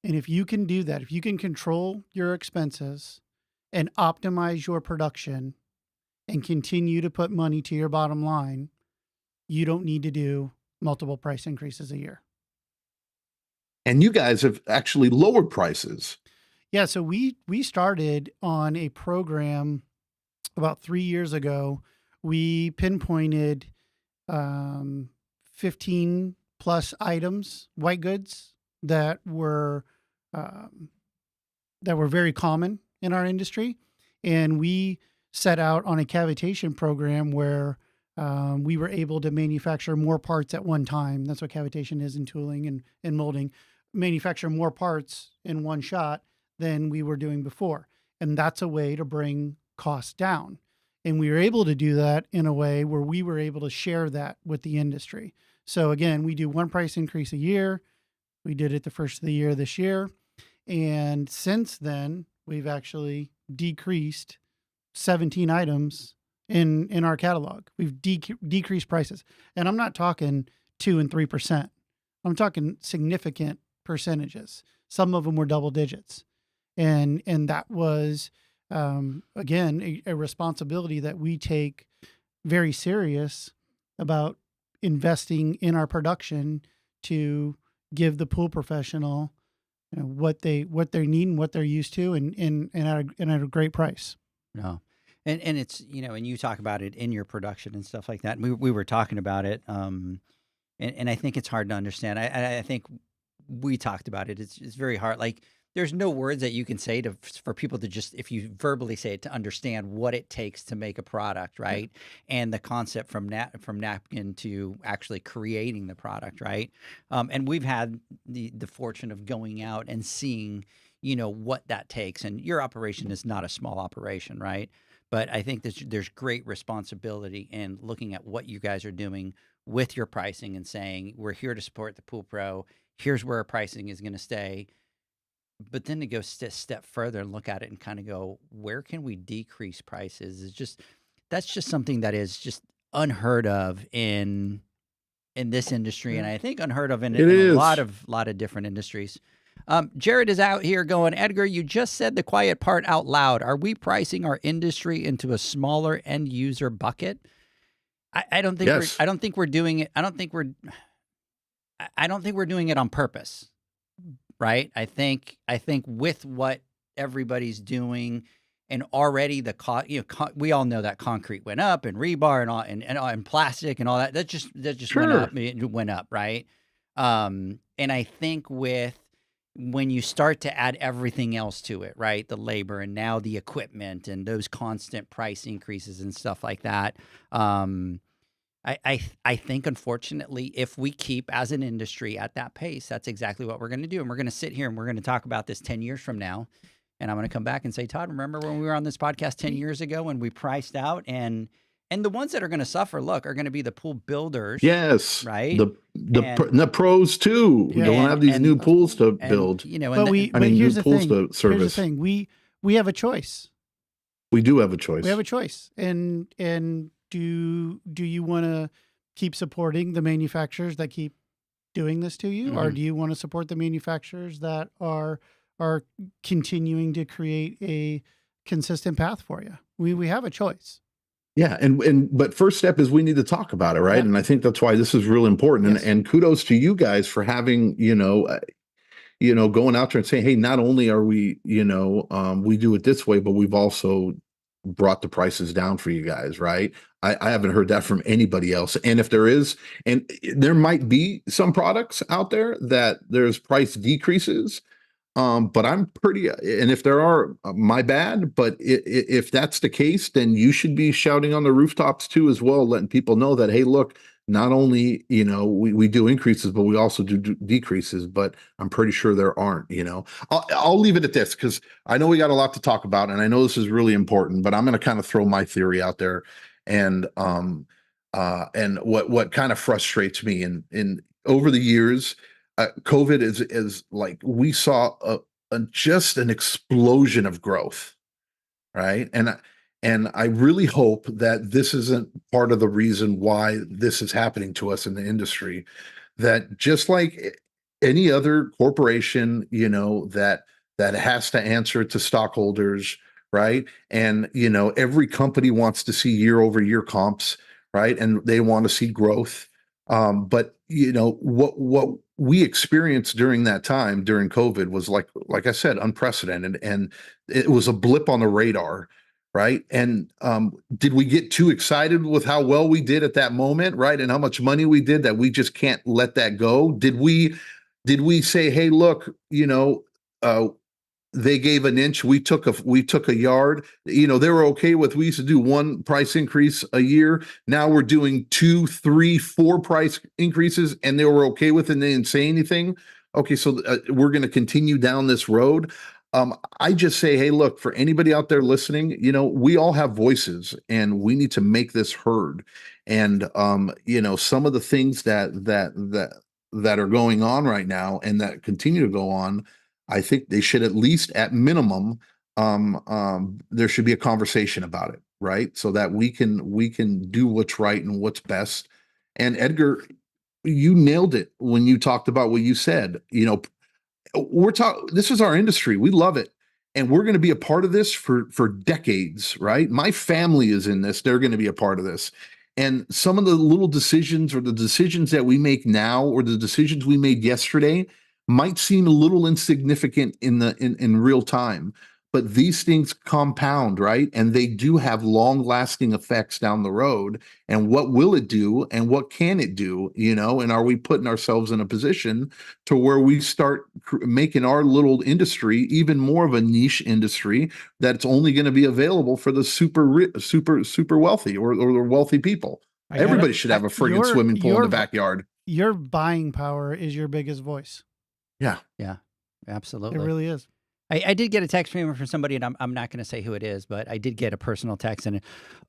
And if you can do that, if you can control your expenses and optimize your production and continue to put money to your bottom line, you don't need to do multiple price increases a year. And you guys have actually lowered prices. Yeah, so we started on a program about 3 years ago. We pinpointed 15 plus items, white goods, that were very common in our industry. And we set out on a cavitation program where we were able to manufacture more parts at one time. That's what cavitation is in tooling and molding. Manufacture more parts in one shot than we were doing before. And that's a way to bring costs down. And we were able to do that in a way where we were able to share that with the industry. So again, we do one price increase a year. We did it the first of the year this year. And since then, we've actually decreased 17 items in our catalog. We've decreased prices. And I'm not talking 2 and 3%. I'm talking significant percentages. Some of them were double digits. And that was, again, a responsibility that we take very serious about investing in our production to give the pool professional what they need and what they're used to, and at a great price. No. And it's, and you talk about it in your production and stuff like that. And we were talking about it. And I think it's hard to understand. I think we talked about it. It's very hard. Like, there's no words that you can say for people to just, if you verbally say it, to understand what it takes to make a product, right? And the concept from napkin to actually creating the product, right? And we've had the fortune of going out and seeing, what that takes. And your operation is not a small operation, right? But I think there's great responsibility in looking at what you guys are doing with your pricing and saying, we're here to support the pool pro. Here's where our pricing is going to stay. But then to go step further and look at it and kind of go, where can we decrease prices? That's just something that is just unheard of in this industry, and I think unheard of in a lot of different industries. Jared is out here going, Edgar, you just said the quiet part out loud. Are we pricing our industry into a smaller end user bucket? I don't think Yes. I don't think we're doing it. I don't think we're doing it on purpose. Right. I think with what everybody's doing, and already we all know that concrete went up, and rebar and all, and plastic and all that. That just went Sure. up. It went up. Right. And I think when you start to add everything else to it, right, the labor and now the equipment and those constant price increases and stuff like that. I think, unfortunately, if we keep as an industry at that pace, that's exactly what we're going to do. And we're going to sit here and we're going to talk about this 10 years from now. And I'm going to come back and say, Todd, remember when we were on this podcast 10 years ago when we priced out, and the ones that are going to suffer, are going to be the pool builders. Yes. Right. The pros too. Yeah. Don't have these new pools to build. But new here's the pools thing. to Here's the service. thing. We have a choice. We do have a choice. We have a choice. And do you want to keep supporting the manufacturers that keep doing this to you, or do you want to support the manufacturers that are continuing to create a consistent path for you? We have a choice. Yeah, but first step is we need to talk about it, right? Yep. And I think that's why this is real important. Yes. And kudos to you guys for having, going out there and saying, hey, not only are we, we do it this way, but we've also brought the prices down for you guys, right? I haven't heard that from anybody else. And if there is, and there might be some products out there that there's price decreases, but I'm pretty, and if there are, my bad, but if that's the case, then you should be shouting on the rooftops too as well, letting people know that, hey, look, not only, we do increases, but we also do decreases, but I'm pretty sure there aren't, I'll leave it at this because I know we got a lot to talk about and I know this is really important, but I'm going to kind of throw my theory out there and what kind of frustrates me in over the years, COVID is like, we saw just an explosion of growth, right? And I really hope that this isn't part of the reason why this is happening to us in the industry, that just like any other corporation, that has to answer to stockholders, right? And, every company wants to see year over year comps, right? And they want to see growth. But what we experienced during that time, during COVID, was like I said, unprecedented. And it was a blip on the radar. Right. And did we get too excited with how well we did at that moment? Right. And how much money we did that we just can't let that go? Did we say, hey, look, they gave an inch, we took a yard, they were okay with, we used to do one price increase a year. Now we're doing 2, 3, 4 price increases and they were okay with it and they didn't say anything. Okay. So we're going to continue down this road. I just say, hey, look, for anybody out there listening, we all have voices and we need to make this heard. And, some of the things that are going on right now and that continue to go on, I think they should, at least at minimum, there should be a conversation about it, right? So that we can do what's right and what's best. And Edgar, you nailed it when you talked about what you said. This is our industry. We love it. And we're going to be a part of this for decades, right? My family is in this. They're going to be a part of this. And some of the little decisions or the decisions that we make now or the decisions we made yesterday might seem a little insignificant in real time. But these things compound, right? And they do have long-lasting effects down the road. And what will it do? And what can it do? And are we putting ourselves in a position to where we start making our little industry even more of a niche industry that's only going to be available for the super wealthy or the wealthy people? Everybody should have a friggin' swimming pool in the backyard. Your buying power is your biggest voice. Yeah, absolutely. It really is. I did get a text from somebody, and I'm not going to say who it is, but I did get a personal text, and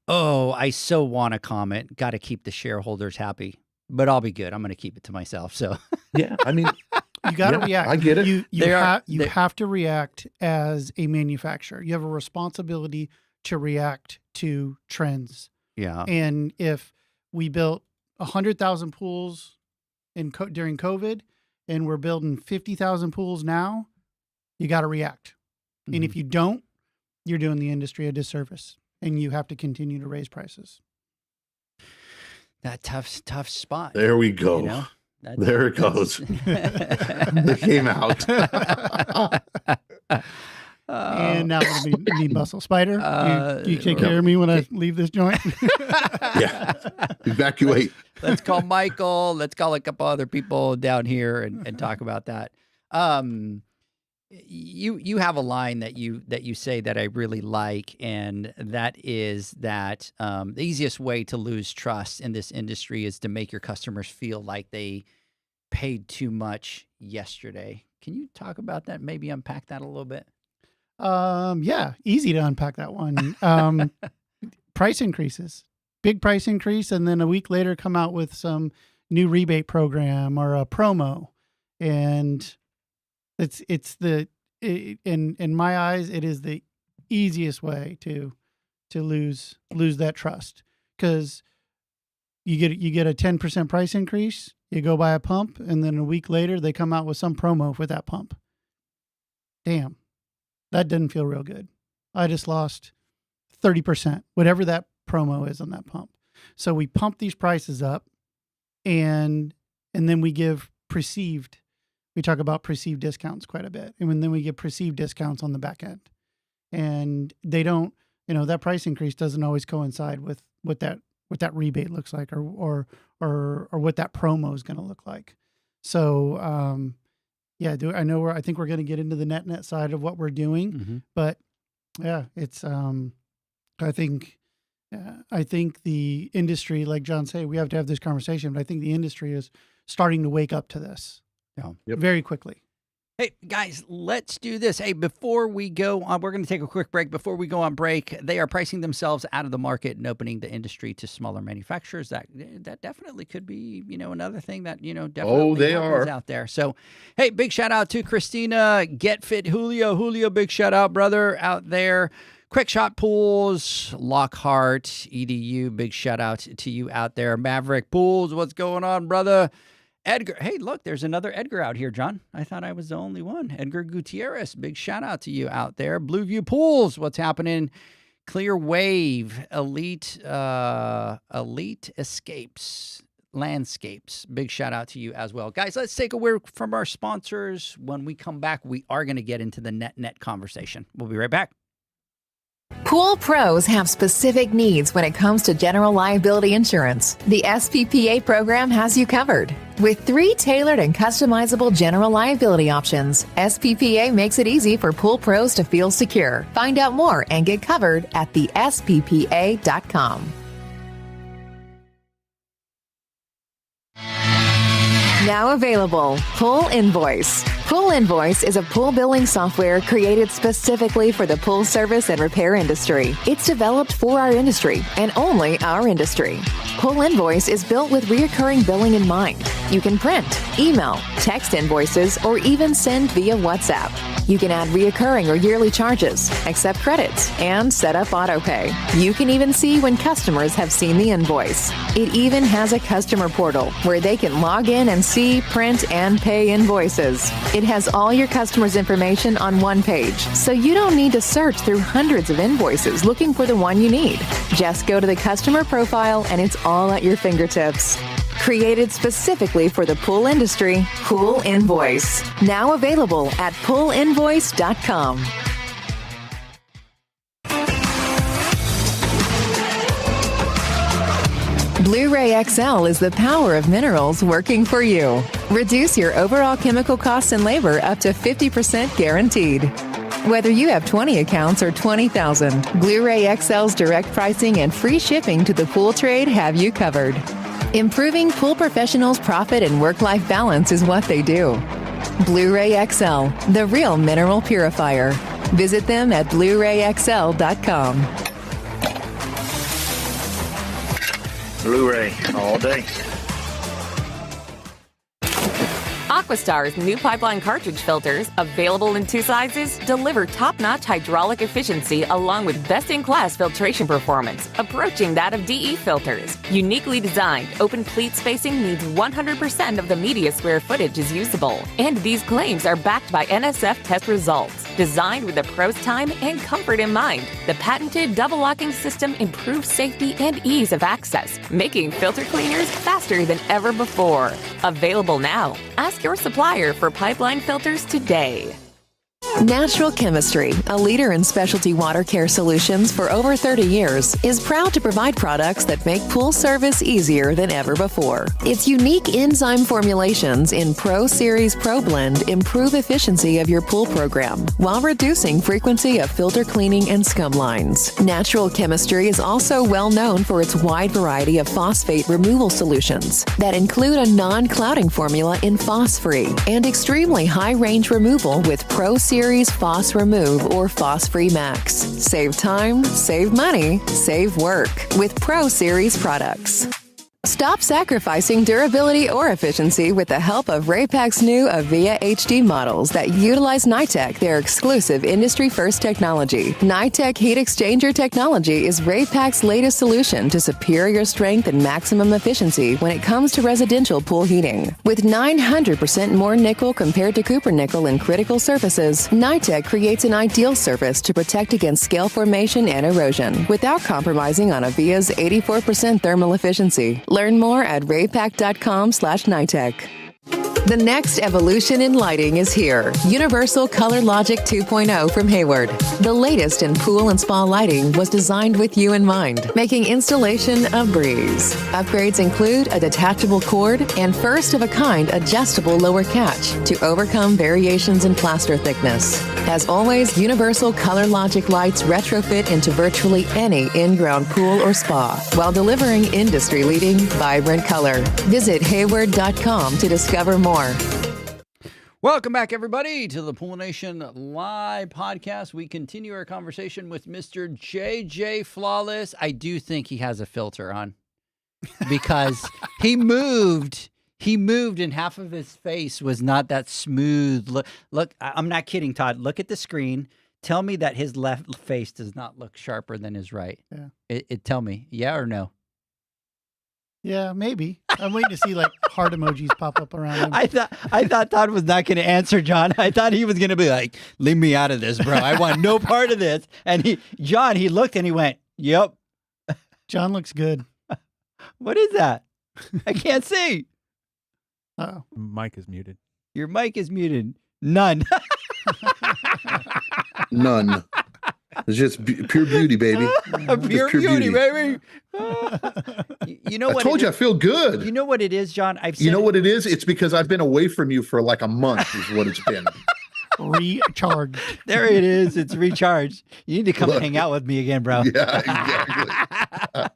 I so want to comment. Got to keep the shareholders happy, but I'll be good. I'm going to keep it to myself. So yeah, I mean, you got to react. I get it. You have to react as a manufacturer. You have a responsibility to react to trends. Yeah, and if we built 100,000 pools during COVID, and we're building 50,000 pools now, you got to react. And if you don't, you're doing the industry a disservice, and you have to continue to raise prices. That tough spot. There we go. There it goes. It came out. And now I'm going to need muscle. Spider, you take care of me when I leave this joint? Yeah. Evacuate. Let's call Michael. Let's call a couple other people down here and talk about that. You have a line that you say that I really like, and that is that the easiest way to lose trust in this industry is to make your customers feel like they paid too much yesterday. Can you talk about that? Maybe unpack that a little bit. Yeah, easy to unpack that one. Price increases, big price increase, and then a week later come out with some new rebate program or a promo, and in my eyes, it is the easiest way to lose that trust, because you get a 10% price increase, you go buy a pump, and then a week later they come out with some promo for that pump. Damn, that didn't feel real good. I just lost 30%, whatever that promo is on that pump. So we pump these prices up, and then we give perceived. We talk about perceived discounts quite a bit. And then we get perceived discounts on the back end. And they don't, that price increase doesn't always coincide with what that rebate looks like or what that promo is going to look like. So, I think we're going to get into the net side of what we're doing, but yeah, it's, I think the industry, like John said, we have to have this conversation, but I think the industry is starting to wake up to this. Very quickly. Hey, guys, let's do this. Hey, before we go on, we're going to take a quick break. Before we go on break, they are pricing themselves out of the market and opening the industry to smaller manufacturers. That definitely could be, another thing that, definitely they are out there. So, hey, big shout out to Christina, Get Fit Julio, big shout out, brother, out there. Quick Shot Pools, Lockhart, EDU, big shout out to you out there. Maverick Pools, what's going on, brother? Edgar, hey, look, there's another Edgar out here, John. I thought I was the only one. Edgar Gutierrez, big shout out to you out there. Blueview Pools, what's happening? Clear Wave, Elite Escapes, Landscapes, big shout out to you as well. Guys, let's take a word from our sponsors. When we come back, we are going to get into the net conversation. We'll be right back. Pool pros have specific needs when it comes to general liability insurance. The SPPA program has you covered. With 3 tailored and customizable general liability options, SPPA makes it easy for pool pros to feel secure. Find out more and get covered at thesppa.com. Now available, Pool Invoice. Pool Invoice is a pool billing software created specifically for the pool service and repair industry. It's developed for our industry and only our industry. Pool Invoice is built with recurring billing in mind. You can print, email, text invoices, or even send via WhatsApp. You can add reoccurring or yearly charges, accept credits, and set up auto pay. You can even see when customers have seen the invoice. It even has a customer portal where they can log in and see, print, and pay invoices. It has all your customers' information on one page, so you don't need to search through hundreds of invoices looking for the one you need. Just go to the customer profile and it's all at your fingertips. Created specifically for the pool industry, Pool Invoice. Now available at poolinvoice.com. Blu-ray XL is the power of minerals working for you. Reduce your overall chemical costs and labor up to 50% guaranteed. Whether you have 20 accounts or 20,000, Blu-ray XL's direct pricing and free shipping to the pool trade have you covered. Improving pool professionals' profit and work-life balance is what they do. Blu-ray XL, the real mineral purifier. Visit them at BluRayXL.com. Blu-ray all day. AquaStar's new pipeline cartridge filters, available in 2 sizes, deliver top-notch hydraulic efficiency along with best-in-class filtration performance, approaching that of DE filters. Uniquely designed, open pleat spacing means 100% of the media square footage is usable. And these claims are backed by NSF test results. Designed with the pro's time and comfort in mind, the patented double-locking system improves safety and ease of access, making filter cleaners faster than ever before. Available now. Ask your supplier for pipeline filters today. Natural Chemistry, a leader in specialty water care solutions for over 30 years, is proud to provide products that make pool service easier than ever before. Its unique enzyme formulations in Pro Series Pro Blend improve efficiency of your pool program while reducing frequency of filter cleaning and scum lines. Natural Chemistry is also well known for its wide variety of phosphate removal solutions that include a non-clouding formula in Phos-Free and extremely high-range removal with Pro Series Phos Remove or Phos Free Max. Save time, save money, save work with Pro Series products. Stop sacrificing durability or efficiency with the help of Raypak's new Avia HD models that utilize NITEC, their exclusive industry-first technology. NITEC heat exchanger technology is Raypak's latest solution to superior strength and maximum efficiency when it comes to residential pool heating. With 900% more nickel compared to copper nickel in critical surfaces, NITEC creates an ideal surface to protect against scale formation and erosion without compromising on Avia's 84% thermal efficiency. Learn more at raypak.com/NITEC. The next evolution in lighting is here. Universal Color Logic 2.0 from Hayward. The latest in pool and spa lighting was designed with you in mind, making installation a breeze. Upgrades include a detachable cord and first-of-a-kind adjustable lower catch to overcome variations in plaster thickness. As always, Universal Color Logic lights retrofit into virtually any in-ground pool or spa while delivering industry-leading, vibrant color. Visit hayward.com to discover more. Welcome back, everybody, to the Pool Nation Live podcast. We continue our conversation with Mr. JJ Flawless. I do think he has a filter on because he moved and half of his face was not that smooth. Look, I'm not kidding, Todd. Look at the screen. Tell me that his left face does not look sharper than his right. Yeah. Tell me, yeah or no? Yeah, maybe. I'm waiting to see like heart emojis pop up around him. I thought Todd was not going to answer, John. I thought he was going to be like, "Leave me out of this, bro. I want no part of this." And he looked and he went, "Yep." John looks good. What is that? I can't see. Oh, Mic is muted. Your mic is muted. None. None. It's just pure beauty, baby. Pure beauty, baby. You know I what? told you, I feel good. You know what it is, John? You know what it is? It's because I've been away from you for like a month is what it's been. recharged. There it is. It's recharged. You need to come hang out with me again, bro. Yeah, exactly.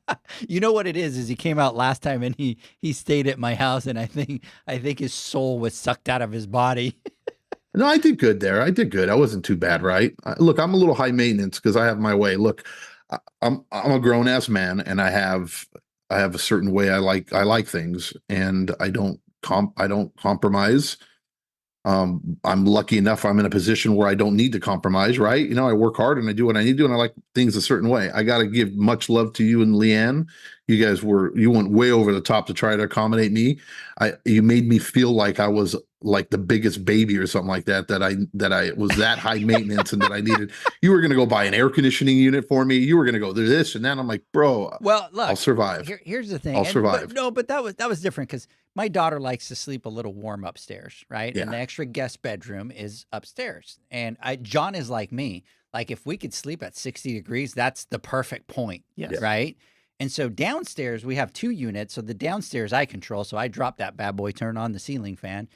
You know what it is he came out last time and he stayed at my house and I think his soul was sucked out of his body. No, I did good there. I did good. I wasn't too bad, right? Look, I'm a little high maintenance because I have my way. Look, I'm a grown ass man, and I have a certain way I like things, and I don't compromise. I'm lucky enough. I'm in a position where I don't need to compromise, right? You know, I work hard and I do what I need to do, and I like things a certain way. I got to give much love to you and Leanne. You guys you went way over the top to try to accommodate me. You made me feel like I was like the biggest baby or something like that, that I was that high maintenance and that I needed. You were going to go buy an air conditioning unit for me. You were going to go do this and that. I'm like, bro, Well, look, I'll survive. Here's the thing. I'll survive. But that was different because my daughter likes to sleep a little warm upstairs, right? Yeah. And the extra guest bedroom is upstairs. And John is like me. Like if we could sleep at 60 degrees, that's the perfect point, Yes. right? And so downstairs we have 2 units. So the downstairs I control. So I drop that bad boy, turn on the ceiling fan.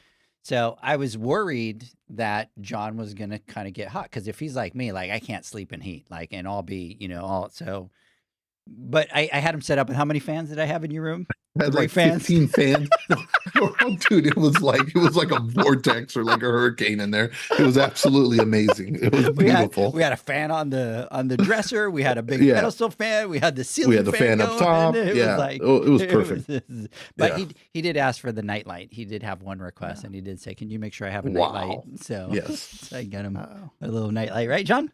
So I was worried that John was going to kind of get hot because if he's like me, like I can't sleep in heat, like, and I'll be, so. But I had him set up. And how many fans did I have in your room? I had 3 like fans? 15 fans. No, dude, it was like a vortex or like a hurricane in there. It was absolutely amazing. It was beautiful. We had a fan on the dresser. We had a big Yeah. pedestal fan. We had the ceiling. We had the fan up going, top. and Yeah. It was perfect. But Yeah. he did ask for the nightlight. He did have one request, and he did say, "Can you make sure I have a Wow. nightlight?" So Yes. so I got him a little nightlight, right, John?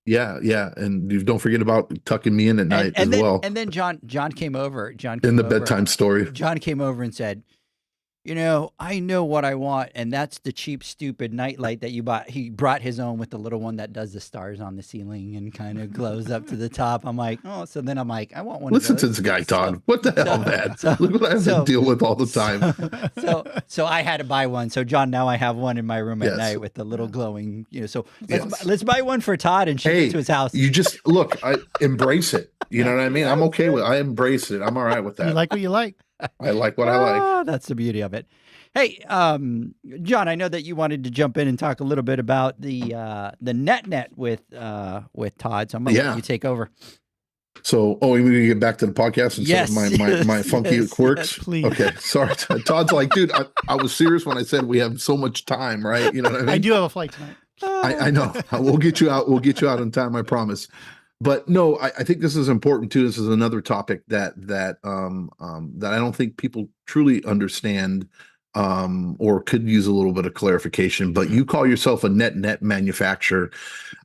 Yeah, yeah. And you don't forget about tucking me in at night and as then, well. And then John came over. In the bedtime story. John came over and said, I know what I want, and that's the cheap, stupid nightlight that you bought. He brought his own with the little one that does the stars on the ceiling and kind of glows up to the top. I'm like, oh, so then I'm like, I want one Listen of to those. this guy, Todd. What the hell, man? Look what I have to deal with all the time. So I had to buy one. So John, now I have one in my room at Yes. night with the little glowing, so Yes. let's buy one for Todd and ship it to his house. You just look, I embrace it. You know what I mean? I'm okay with it. I embrace it. I'm all right with that. You like what you like. I like what I like. Ah, that's the beauty of it. Hey, John, I know that you wanted to jump in and talk a little bit about the net with Todd. So I'm going to let you take over. So, we need to get back to the podcast instead of my funky quirks. yes, please. Okay, sorry. Todd's like, dude, I was serious when I said we have so much time, right? You know what I mean? I do have a flight tonight. I know. We'll get you out. We'll get you out in time. I promise. But no, I think this is important too. This is another topic that I don't think people truly understand, or could use a little bit of clarification. But you call yourself a net manufacturer.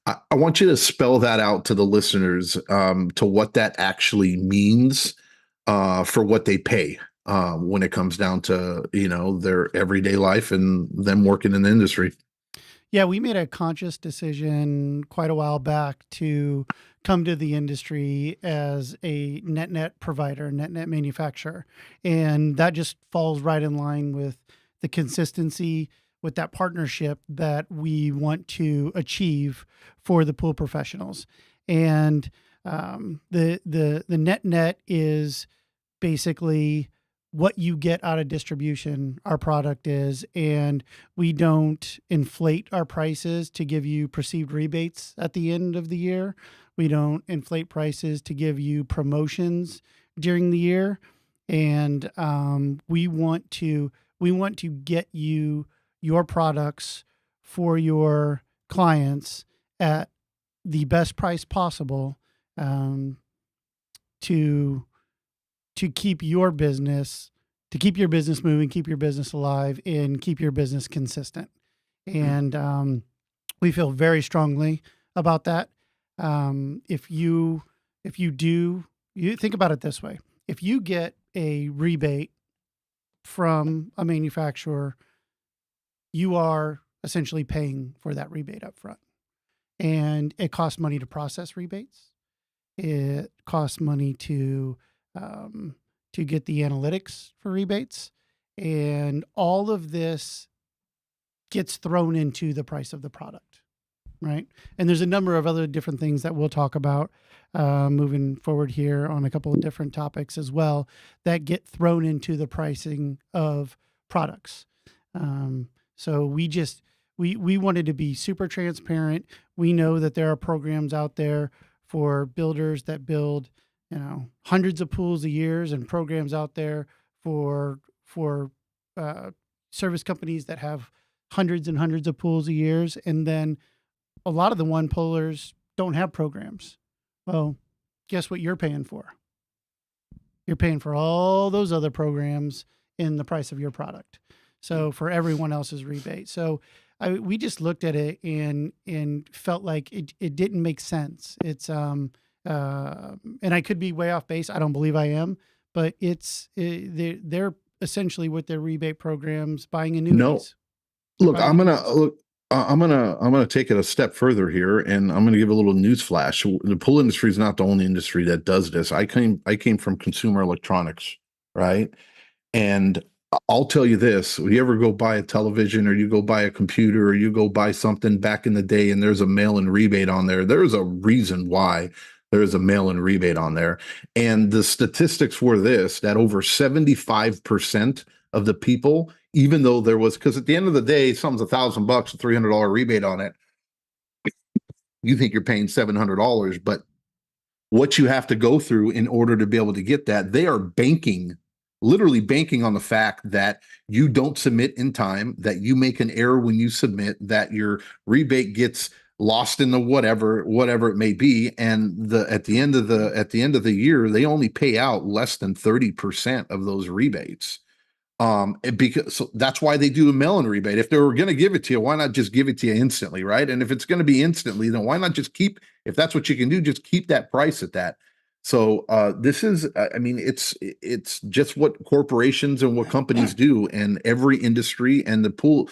I want you to spell that out to the listeners, to what that actually means, for what they pay, when it comes down to their everyday life and them working in the industry. Yeah, we made a conscious decision quite a while back to come to the industry as a net provider, net manufacturer. And that just falls right in line with the consistency, with that partnership that we want to achieve for the pool professionals. And the net is basically what you get out of distribution, our product is, and we don't inflate our prices to give you perceived rebates at the end of the year. We don't inflate prices to give you promotions during the year. And we want to get you your products for your clients at the best price possible, to keep your business moving, keep your business alive, and keep your business consistent. And we feel very strongly about that. If you think about it this way, if you get a rebate from a manufacturer, you are essentially paying for that rebate up front. And it costs money to process rebates. It costs money to get the analytics for rebates, and all of this gets thrown into the price of the product, right? And there's a number of other different things that we'll talk about moving forward here on a couple of different topics as well that get thrown into the pricing of products. So we wanted to be super transparent. We know that there are programs out there for builders that build hundreds of pools a year, and programs out there for service companies that have hundreds and hundreds of pools a year. And then a lot of the one poolers don't have programs. Well, guess what you're paying for? You're paying for all those other programs in the price of your product. So for everyone else's rebate. So we just looked at it and felt like it didn't make sense. It's and I could be way off base. I don't believe I am, but they're essentially with their rebate programs buying annuities. Look, Buying I'm gonna annuities. look. I'm gonna take it a step further here, and I'm gonna give a little news flash. The pool industry is not the only industry that does this. I came from consumer electronics, right? And I'll tell you this: if you ever go buy a television, or you go buy a computer, or you go buy something back in the day, and there's a mail-in rebate on there, there's a reason why there is a mail-in rebate on there. And the statistics were this: that over 75% of the people, even though there was, because at the end of the day, something's $1,000, a $300 rebate on it. You think you're paying $700, but what you have to go through in order to be able to get that, they are literally banking on the fact that you don't submit in time, that you make an error when you submit, that your rebate gets lost in the whatever it may be, and at the end of the year, they only pay out less than 30% of those rebates. Because so that's why they do a mail-in rebate. If they were going to give it to you, why not just give it to you instantly, right? And if it's going to be instantly, then why not just if that's what you can do, just keep that price at that. So this is, I mean, it's just what corporations and what companies do, and every industry, and the pool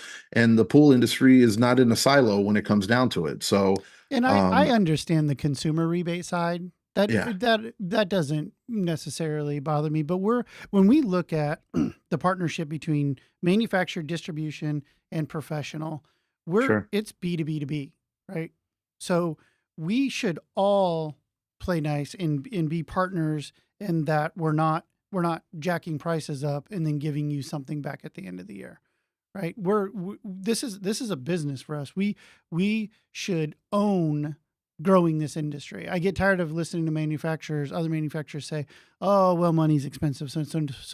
industry is not in a silo when it comes down to it. So, And I understand the consumer rebate side. Yeah. That doesn't necessarily bother me. But when we look at the partnership between manufacturer, distribution, and professional, Sure. it's B2B to B, right? So we should all play nice and be partners, in that we're not jacking prices up and then giving you something back at the end of the year, right? This is a business for us. We should own growing this industry. I get tired of listening to other manufacturers say, "Oh, well, money's expensive, so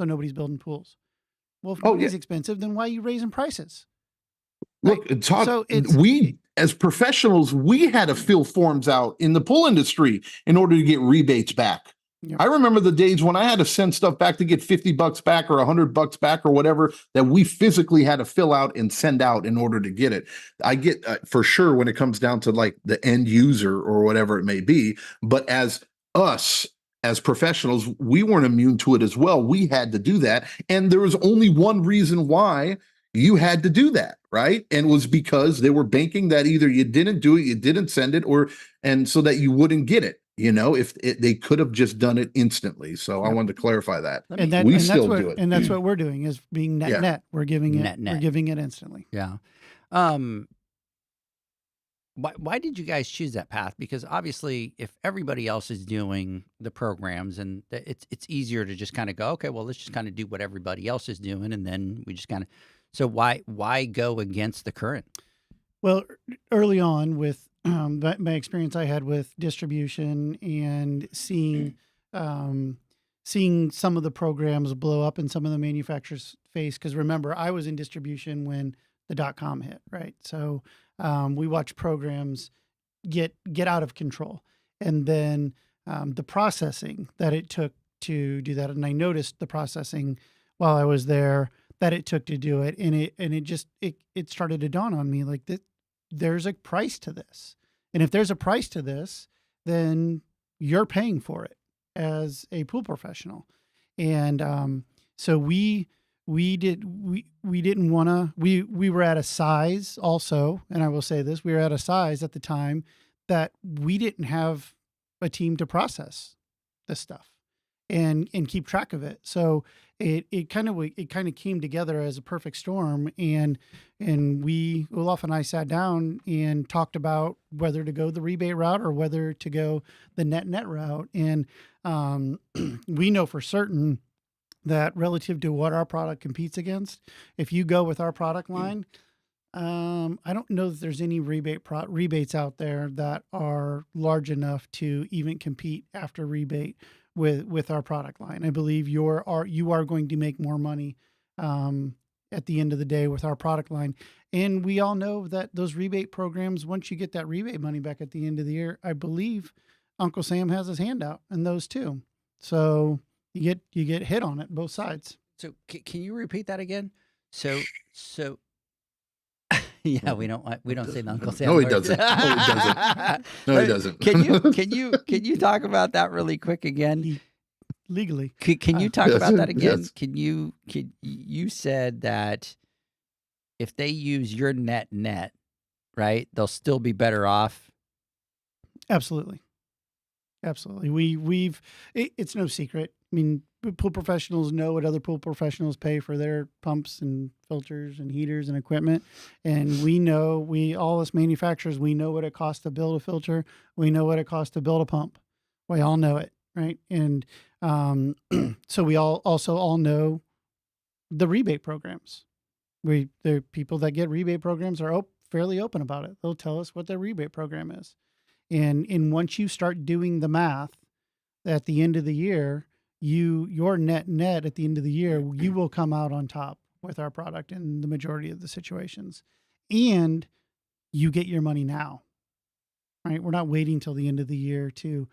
nobody's building pools." Well, if money's expensive, then why are you raising prices? Look, Right? Todd, So we as professionals, we had to fill forms out in the pool industry in order to get rebates back. Yep. I remember the days when I had to send stuff back to get $50 back or $100 back or whatever, that we physically had to fill out and send out in order to get it. I get for sure when it comes down to like the end user or whatever it may be, but as professionals, we weren't immune to it as well. We had to do that. And there was only one reason why you had to do that, right? And it was because they were banking that either you didn't do it, you didn't send it, and so that you wouldn't get it. You know, they could have just done it instantly. So I wanted to clarify that. We still do it. And that's what we're doing, is being net. We're giving it Net. We're giving it instantly. Yeah. Why did you guys choose that path? Because obviously, if everybody else is doing the programs, and it's easier to just kind of go, okay, well, let's just kind of do what everybody else is doing, and then we just kind of. So why go against the current? Well, early on with my experience I had with distribution and seeing some of the programs blow up in some of the manufacturers' face. Because remember, I was in distribution when the .com hit, right? So we watched programs get out of control, and then the processing that it took to do that. And I noticed the processing while I was there that it took to do it, and it started to dawn on me like that. There's a price to this. And if there's a price to this, then you're paying for it as a pool professional. And so we didn't want to, we were at a size also, and I will say this, we were at a size at the time that we didn't have a team to process this stuff and keep track of it. So it kind of came together as a perfect storm, and Olaf and I sat down and talked about whether to go the rebate route or whether to go the net route. And we know for certain that relative to what our product competes against, if you go with our product line, I don't know that there's any rebates out there that are large enough to even compete after rebate with our product line. I believe you are going to make more money at the end of the day with our product line. And we all know that those rebate programs, once you get that rebate money back at the end of the year, I believe Uncle Sam has his hand out in those too. So you get hit on it both sides. So can you repeat that again? So yeah, we don't say Uncle Sam. No, he words. doesn't. No, he doesn't. No, he doesn't. Can you talk about that really quick again? Legally. Can you talk Yes, about that again? yes. Can you said that if they use your net, right, they'll still be better off? Absolutely. It's no secret. I mean, pool professionals know what other pool professionals pay for their pumps and filters and heaters and equipment. And all us manufacturers, we know what it costs to build a filter. We know what it costs to build a pump. We all know it, right? And so we all know the rebate programs. The people that get rebate programs are fairly open about it. They'll tell us what their rebate program is. And once you start doing the math at the end of the year, your net at the end of the year, you will come out on top with our product in the majority of the situations. And you get your money now, right? We're not waiting till the end of the year to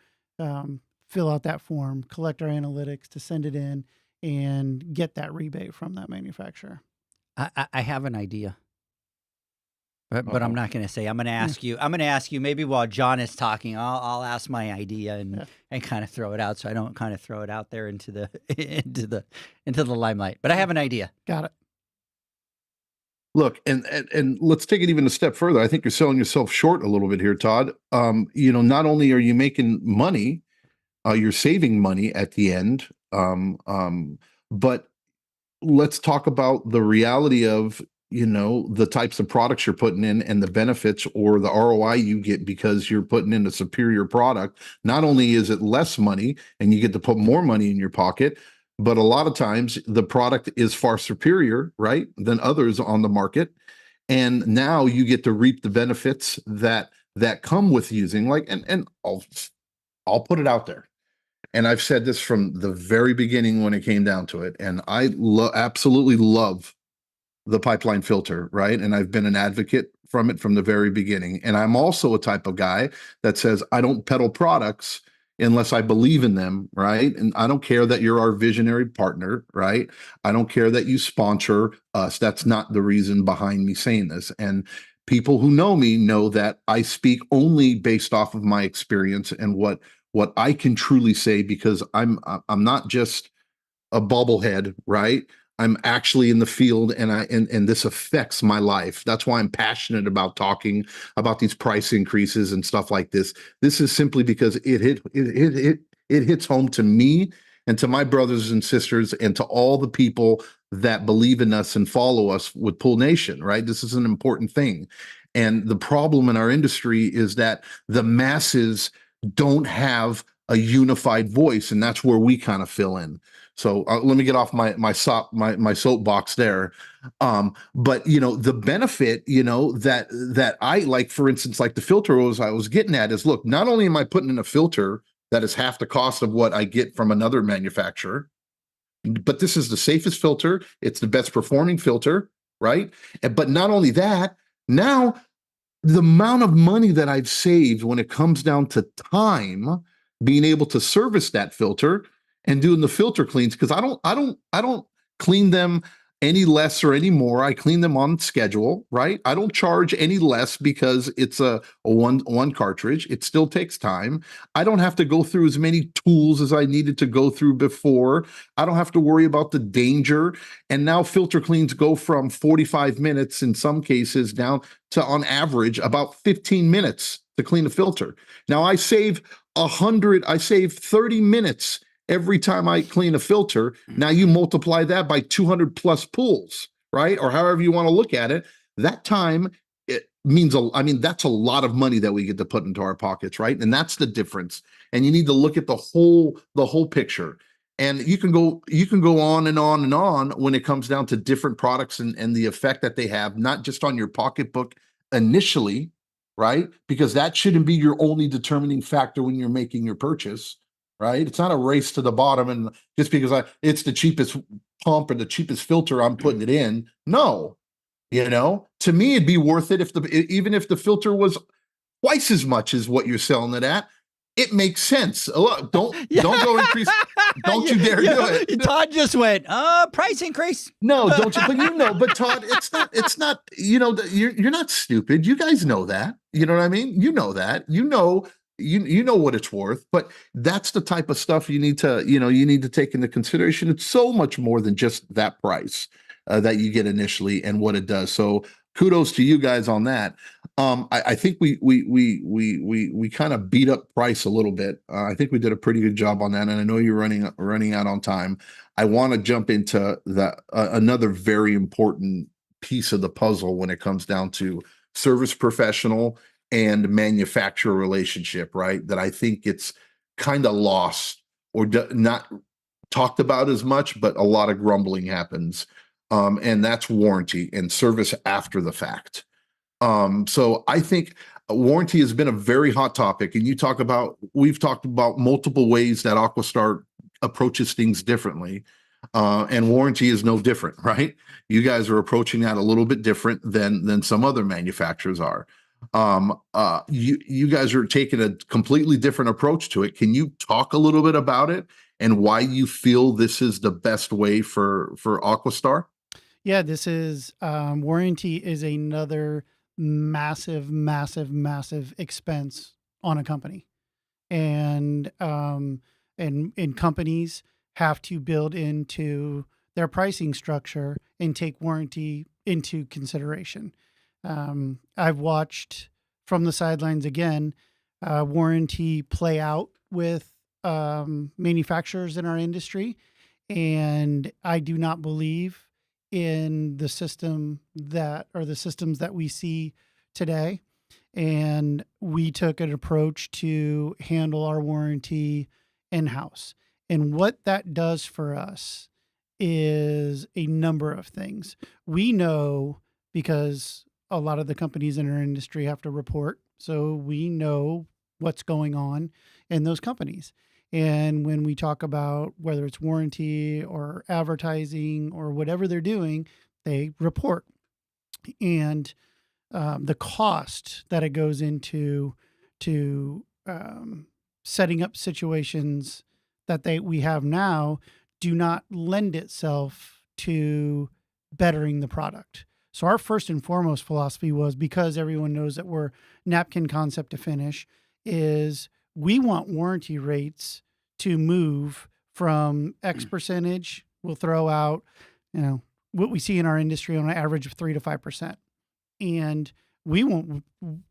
fill out that form, collect our analytics, to send it in and get that rebate from that manufacturer. I have an idea. But I'm not going to say. I'm going to ask you. I'm going to ask you. Maybe while John is talking, I'll ask my idea and kind of throw it out, so I don't kind of throw it out there into the into the limelight. But I have an idea. Got it. Look, and let's take it even a step further. I think you're selling yourself short a little bit here, Todd. Not only are you making money, you're saving money at the end. But let's talk about the reality of the types of products you're putting in and the benefits or the ROI you get because you're putting in a superior product. Not only is it less money and you get to put more money in your pocket, but a lot of times the product is far superior, right, than others on the market. And now you get to reap the benefits that come with using and I'll put it out there. And I've said this from the very beginning when it came down to it. And I absolutely love the pipeline filter, right? And I've been an advocate from it from the very beginning. And I'm also a type of guy that says I don't peddle products unless I believe in them, right? And I don't care that you're our visionary partner, right? I don't care that you sponsor us. That's not the reason behind me saying this. And people who know me know that I speak only based off of my experience and what I can truly say, because I'm not just a bobblehead, right? I'm actually in the field and this affects my life. That's why I'm passionate about talking about these price increases and stuff like this. This is simply because it hits home to me and to my brothers and sisters and to all the people that believe in us and follow us with Pool Nation, right? This is an important thing. And the problem in our industry is that the masses don't have a unified voice, and that's where we kind of fill in. So let me get off my soapbox there. But the benefit, that I like, for instance, like the filter I was getting at is, look, not only am I putting in a filter that is half the cost of what I get from another manufacturer, but this is the safest filter. It's the best performing filter, right? But not only that, now the amount of money that I've saved when it comes down to time, being able to service that filter and doing the filter cleans, because I don't clean them any less or any more. I clean them on schedule, right? I don't charge any less because it's a one cartridge. It still takes time. I don't have to go through as many tools as I needed to go through before. I don't have to worry about the danger. And now filter cleans go from 45 minutes in some cases down to, on average, about 15 minutes to clean a filter. Now I save 30 minutes every time I clean a filter. Now you multiply that by 200 plus pools, right? Or however you want to look at it. That time, it means, that's a lot of money that we get to put into our pockets, right? And that's the difference. And you need to look at the whole picture. And you can go on and on and on when it comes down to different products and the effect that they have, not just on your pocketbook initially, right? Because that shouldn't be your only determining factor when you're making your purchase. Right? It's not a race to the bottom, and just because it's the cheapest pump or the cheapest filter, I'm putting it in. No, to me, it'd be worth it even if the filter was twice as much as what you're selling it at. it makes sense. Look, don't go increase. Don't you dare do it. Todd just went, price increase. No, don't you? But Todd, it's not. You're not stupid. You guys know that. You know what I mean? You know that. You know what it's worth. But that's the type of stuff you need to take into consideration. It's so much more than just that price that you get initially and what it does. So kudos to you guys on that. I think we kind of beat up price a little bit. I think we did a pretty good job on that, and I know you're running out on time. I want to jump into another very important piece of the puzzle when it comes down to service professional and manufacturer relationship, right? That I think it's kind of lost or not talked about as much, but a lot of grumbling happens, and that's warranty and service after the fact. So I think warranty has been a very hot topic, and we've talked about multiple ways that AquaStar approaches things differently, and warranty is no different, right? You guys are approaching that a little bit different than some other manufacturers are. You guys are taking a completely different approach to it. Can you talk a little bit about it and why you feel this is the best way for AquaStar? Yeah, this is warranty is another massive expense on a company, and companies have to build into their pricing structure and take warranty into consideration. I've watched from the sidelines again warranty play out with manufacturers in our industry, and I do not believe in the systems that we see today. And we took an approach to handle our warranty in-house. And what that does for us is a number of things. We know, because a lot of the companies in our industry have to report, so we know what's going on in those companies. And when we talk about whether it's warranty or advertising or whatever they're doing, they report. And the cost that it goes into setting up situations that we have now do not lend itself to bettering the product. So our first and foremost philosophy was, because everyone knows that we're napkin concept to finish, is we want warranty rates to move from X percentage. We'll throw out, what we see in our industry on an average of 3 to 5%. And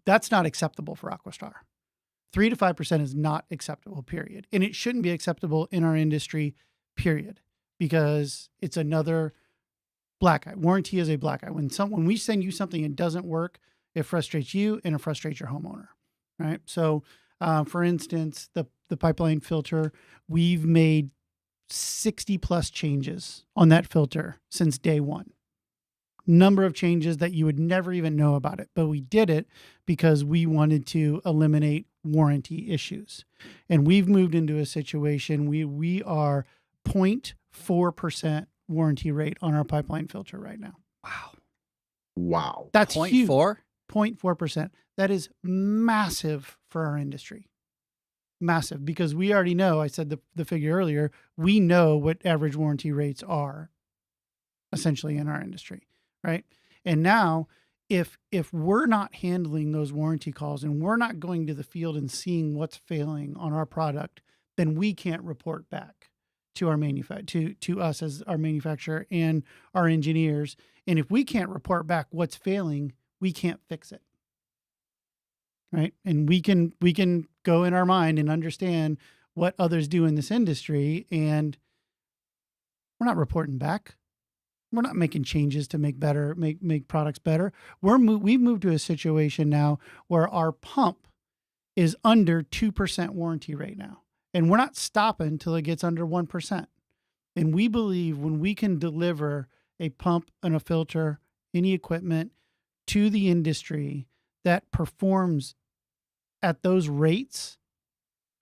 that's not acceptable for AquaStar. 3 to 5% is not acceptable, period. And it shouldn't be acceptable in our industry, period, because it's another black eye. Warranty is a black eye. When we send you something and it doesn't work, it frustrates you and it frustrates your homeowner, right? So, for instance, the pipeline filter, we've made 60 plus changes on that filter since day one. Number of changes that you would never even know about it, but we did it because we wanted to eliminate warranty issues. And we've moved into a situation we are 0.4% warranty rate on our pipeline filter right now. Wow. That's huge. 0.4%. That is massive for our industry. Massive, because we already know, I said the figure earlier, we know what average warranty rates are essentially in our industry, right? And now if we're not handling those warranty calls and we're not going to the field and seeing what's failing on our product, then we can't report back to our to us as our manufacturer and our engineers. And if we can't report back what's failing, we can't fix it. Right? And we can go in our mind and understand what others do in this industry, and we're not reporting back. We're not making changes to make products better. We've moved to a situation now where our pump is under 2% warranty rate now. And we're not stopping until it gets under 1%. And we believe when we can deliver a pump and a filter, any equipment to the industry that performs at those rates,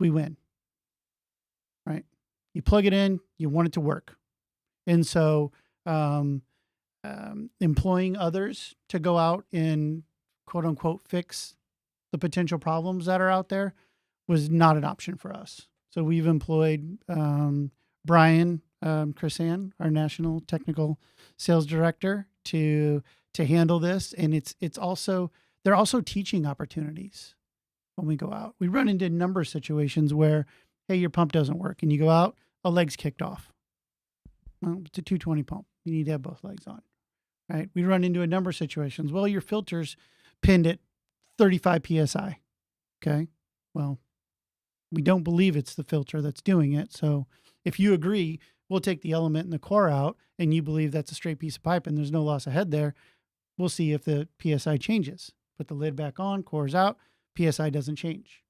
we win. Right? You plug it in, you want it to work. And so employing others to go out and quote unquote fix the potential problems that are out there, was not an option for us. So we've employed Brian Chrisan, our national technical sales director, to handle this. And they're also teaching opportunities when we go out. We run into a number of situations where, hey, your pump doesn't work, and you go out, a leg's kicked off. Well, it's a 220 pump. You need to have both legs on, right? We run into a number of situations. Well, your filter's pinned at 35 PSI. Okay. Well, we don't believe it's the filter that's doing it. So if you agree, we'll take the element and the core out, and you believe that's a straight piece of pipe and there's no loss of head there. We'll see if the PSI changes. Put the lid back on, core's out, PSI doesn't change.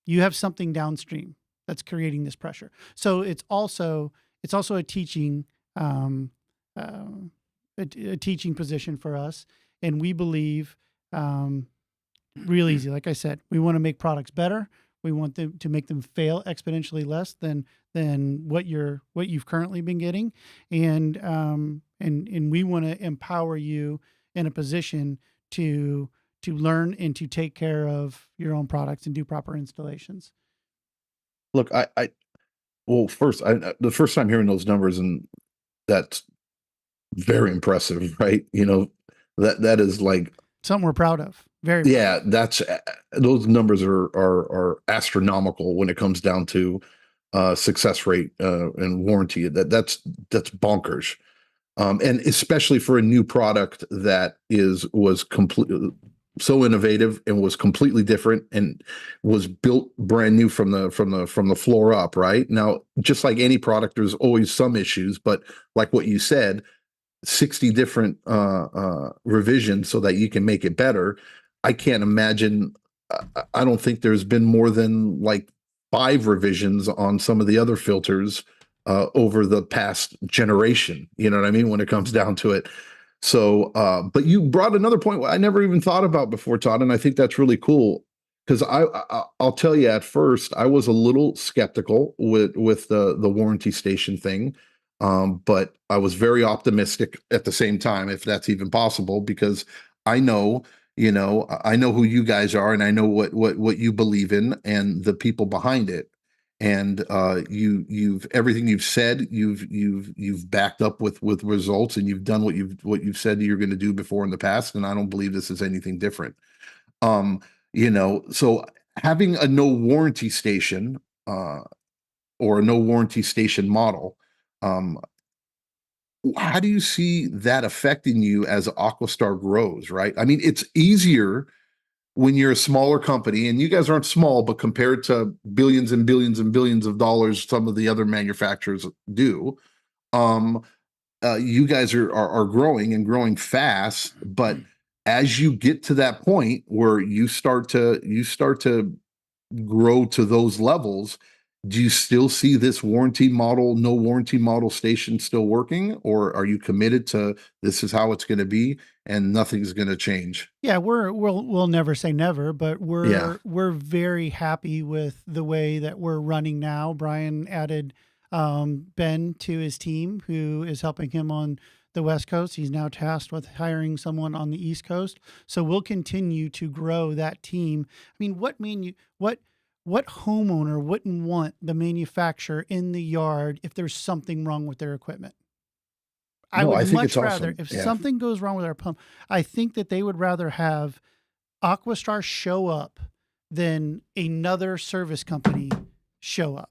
You have something downstream that's creating this pressure. So it's also a teaching, a teaching position for us. And we believe, real easy. Like I said, we want to make products better. We want them to make them fail exponentially less than what you've currently been getting, and we want to empower you in a position to learn and to take care of your own products and do proper installations. Look, the first time hearing those numbers, and that's very impressive, right? That is like something we're proud of. Very yeah, those numbers are astronomical when it comes down to success rate and warranty. That's bonkers, and especially for a new product that was completely so innovative and was completely different and was built brand new from the floor up. Right now, just like any product, there's always some issues, but like what you said, 60 different revisions so that you can make it better. I can't imagine. I don't think there's been more than like 5 revisions on some of the other filters over the past generation. You know what I mean? When it comes down to it. So, but you brought another point I never even thought about before, Todd, and I think that's really cool because I'll tell you, at first I was a little skeptical with the warranty station thing, but I was very optimistic at the same time, if that's even possible, because I know. I know who you guys are, and I know what you believe in, and the people behind it. And you've everything you've said, you've backed up with results, and you've done what you've said you're going to do before in the past. And I don't believe this is anything different. So having a no warranty station or a no warranty station model, how do you see that affecting you as AquaStar grows, right? I mean, it's easier when you're a smaller company, and you guys aren't small, but compared to billions and billions and billions of dollars some of the other manufacturers do, you guys are growing and growing fast. But as you get to that point where you start to grow to those levels, do you still see this no warranty model station still working, or are you committed to this is how it's going to be and nothing's going to change? Yeah, we'll never say never, but we're very happy with the way that we're running now. Brian added Ben to his team, who is helping him on the West Coast. He's now tasked with hiring someone on the East Coast. So we'll continue to grow that team. I mean, what homeowner wouldn't want the manufacturer in the yard if there's something wrong with their equipment? I would much rather, if something goes wrong with our pump, I think that they would rather have AquaStar show up than another service company show up.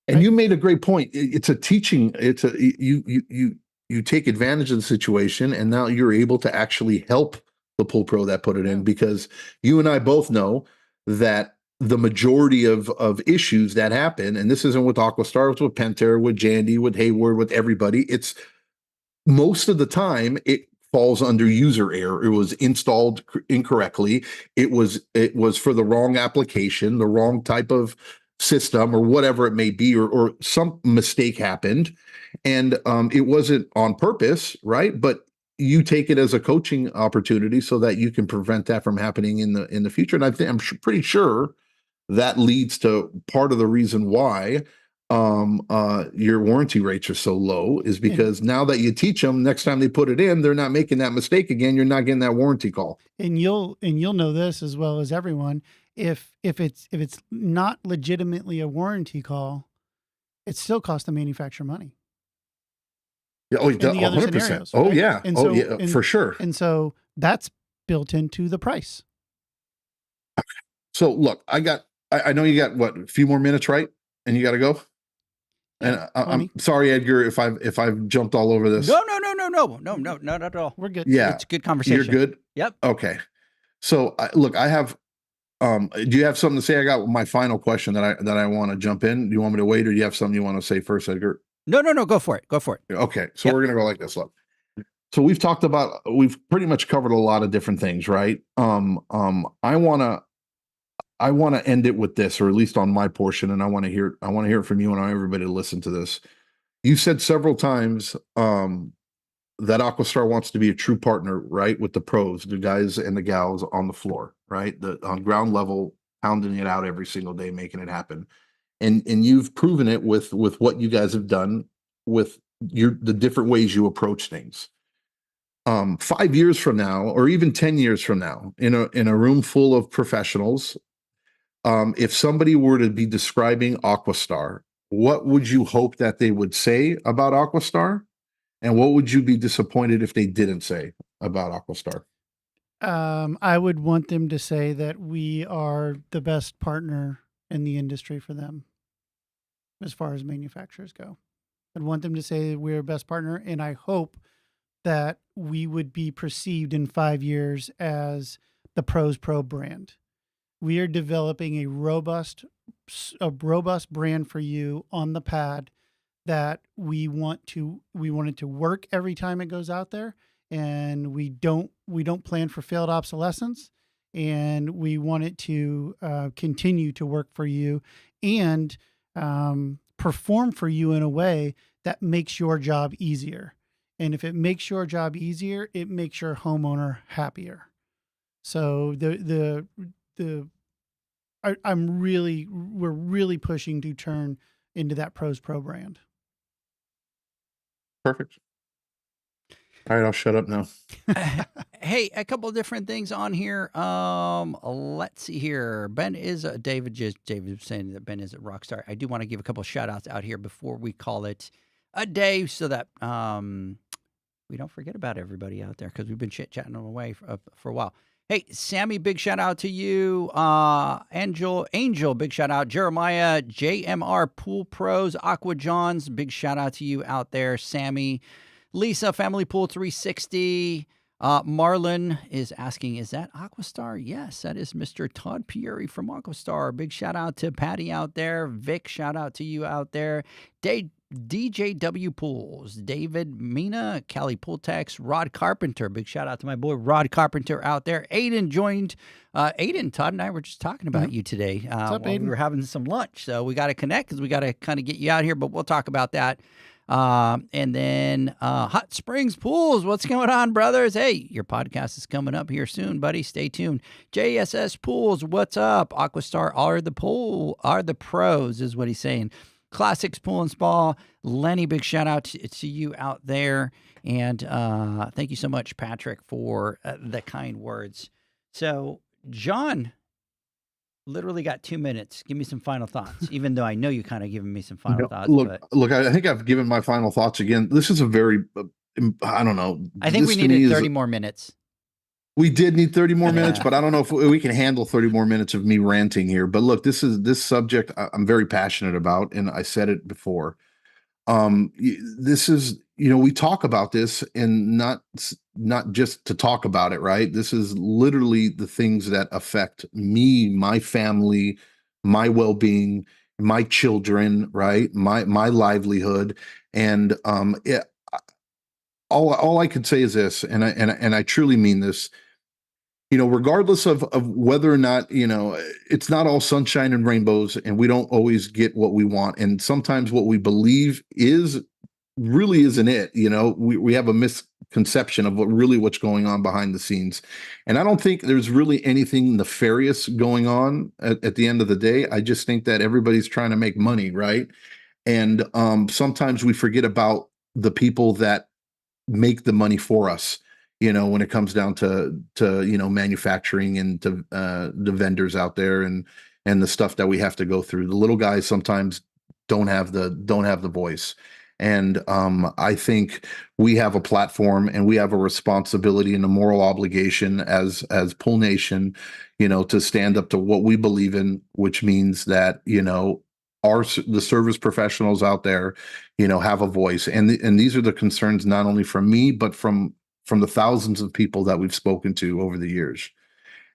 And you made a great point. It's a teaching. You take advantage of the situation, and now you're able to actually help the pool pro that put it in, because you and I both know that the majority of issues that happen, and this isn't with AquaStar, it's with Pentair, with Jandy, with Hayward, with everybody, it's most of the time it falls under user error. It was installed incorrectly. It was for the wrong application, the wrong type of system, or whatever it may be, or some mistake happened, and it wasn't on purpose, right? But you take it as a coaching opportunity so that you can prevent that from happening in the future. And I'm pretty sure that leads to part of the reason why your warranty rates are so low, is because now that you teach them, next time they put it in, they're not making that mistake again. You're not getting that warranty call. And you'll know this as well as everyone. if it's not legitimately a warranty call, it still costs the manufacturer money. Yeah, oh, In the other 100%. scenarios, Oh right? yeah. And Oh so, yeah, for sure. And so that's built into the price. So look, I know you got what, a few more minutes, right? And you got to go. And Yeah, I'm 20. sorry, Edgar, if I've jumped all over this. No, not at all. We're good. Yeah, It's a good conversation. you're good. Yep. Okay. So look, I have. Do you have something to say? I got my final question that I want to jump in. Do you want me to wait, or do you have something you want to say first, Edgar? No. Go for it. Okay, so Yep. we're gonna go like this. Look, so we've pretty much covered a lot of different things, right? I wanna end it with this, or at least on my portion, and I want to hear it from you and everybody to listen to this. You said several times that AquaStar wants to be a true partner, right, with the pros, the guys and the gals on the floor, right, on ground level, pounding it out every single day, making it happen. And you've proven it with what you guys have done with the different ways you approach things. 5 years from now, or even 10 years from now, in a room full of professionals, if somebody were to be describing AquaStar, what would you hope that they would say about AquaStar? And what would you be disappointed if they didn't say about AquaStar? I would want them to say that we are the best partner in the industry for them as far as manufacturers go. I'd want them to say that we're best partner, and I hope that we would be perceived in 5 years as the Pros Pro brand. We are developing a robust brand for you on the pad that we want it to work every time it goes out there, and we don't plan for failed obsolescence, and we want it to continue to work for you and perform for you in a way that makes your job easier. And if it makes your job easier, it makes your homeowner happier. So we're really pushing to turn into that Pros Pro brand. Perfect. All right, I'll shut up now. Hey, a couple of different things on here. Let's see here. David saying that Ben is a rock star. I do want to give a couple of shout outs out here before we call it a day, so that we don't forget about everybody out there, because we've been chit-chatting away for a while. Hey, Sammy, big shout out to you. Angel, big shout out. Jeremiah, JMR Pool Pros, Aqua Johns, big shout out to you out there. Sammy, Lisa, Family Pool 360. Marlon is asking, is that AquaStar? Yes, that is Mr. Todd Pieri from AquaStar. Big shout out to Patty out there. Vic, shout out to you out there. DJW Pools, David, Mina, Callie Pooltex, Rod Carpenter. Big shout out to my boy Rod Carpenter out there. Aiden joined. Aiden, Todd and I were just talking about you today. What's up, while Aiden? we were having some lunch. So we got to connect, because we got to kind of get you out here, but we'll talk about that. And then Hot Springs Pools, what's going on, brothers? Hey, your podcast is coming up here soon, buddy. Stay tuned. JSS Pools, what's up? AquaStar are the pros, is what he's saying. Classics Pool and Spa. Lenny, big shout out to you out there. And thank you so much, Patrick, for the kind words. So, John literally got 2 minutes. Give me some final thoughts, even though I know you kind of given me some final thoughts. Look, I think I've given my final thoughts again. This is a very, I don't know. I think we needed 30 more minutes. We did need 30 more minutes, but I don't know if we can handle 30 more minutes of me ranting here. But look, this subject I'm very passionate about, and I said it before. This is, we talk about this, and not just to talk about it, right? This is literally the things that affect me, my family, my well-being, my children, right? My livelihood. And all I could say is this, and I truly mean this. Regardless of whether or not, it's not all sunshine and rainbows, and we don't always get what we want. And sometimes what we believe really isn't it. We have a misconception of what's going on behind the scenes. And I don't think there's really anything nefarious going on at the end of the day. I just think that everybody's trying to make money, right? And sometimes we forget about the people that make the money for us. when it comes down to manufacturing and to the vendors out there and the stuff that we have to go through. The little guys sometimes don't have the voice. And I think we have a platform and we have a responsibility and a moral obligation as Pool Nation, to stand up to what we believe in, which means that, the service professionals out there, have a voice. And these are the concerns not only from me, but from the thousands of people that we've spoken to over the years.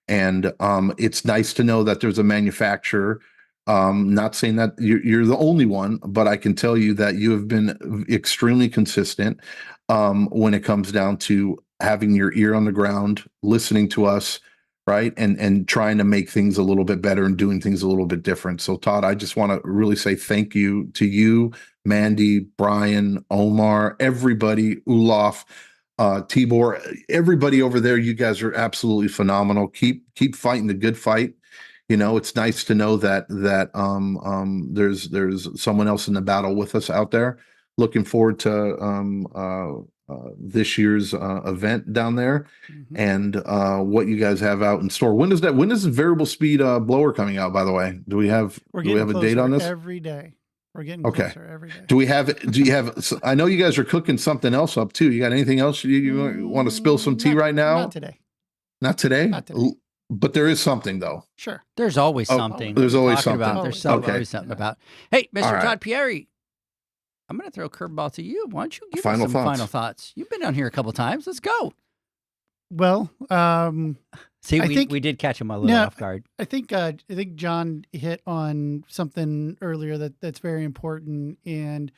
And it's nice to know that there's a manufacturer. Not saying that you're the only one, but I can tell you that you have been extremely consistent when it comes down to having your ear on the ground, listening to us, right? And trying to make things a little bit better and doing things a little bit different. So Todd, I just want to really say thank you to you, Mandy, Brian, Omar, everybody, Ulaf, Tibor, everybody over there. You guys are absolutely phenomenal. Keep fighting the good fight. It's nice to know that there's someone else in the battle with us out there. Looking forward to this year's event down there, and what you guys have out in store. When is the variable speed blower coming out? By the way, do we have a date on this? Every day. We're getting closer every day. Do you have? I know you guys are cooking something else up too. You got anything else you want to spill some tea right now? Not today. Not today. Not today. But there is something though. Sure. There's always something. There's always talking something. About. There's Okay. always something about. Hey, Mr. All right. Todd Pieri, I'm going to throw a curveball to you. Why don't you give us Final some thoughts. final thoughts? You've been on here a couple times. Let's go. Well, See, I we think- did catch him a little off guard. I think John hit on something earlier that's very important, and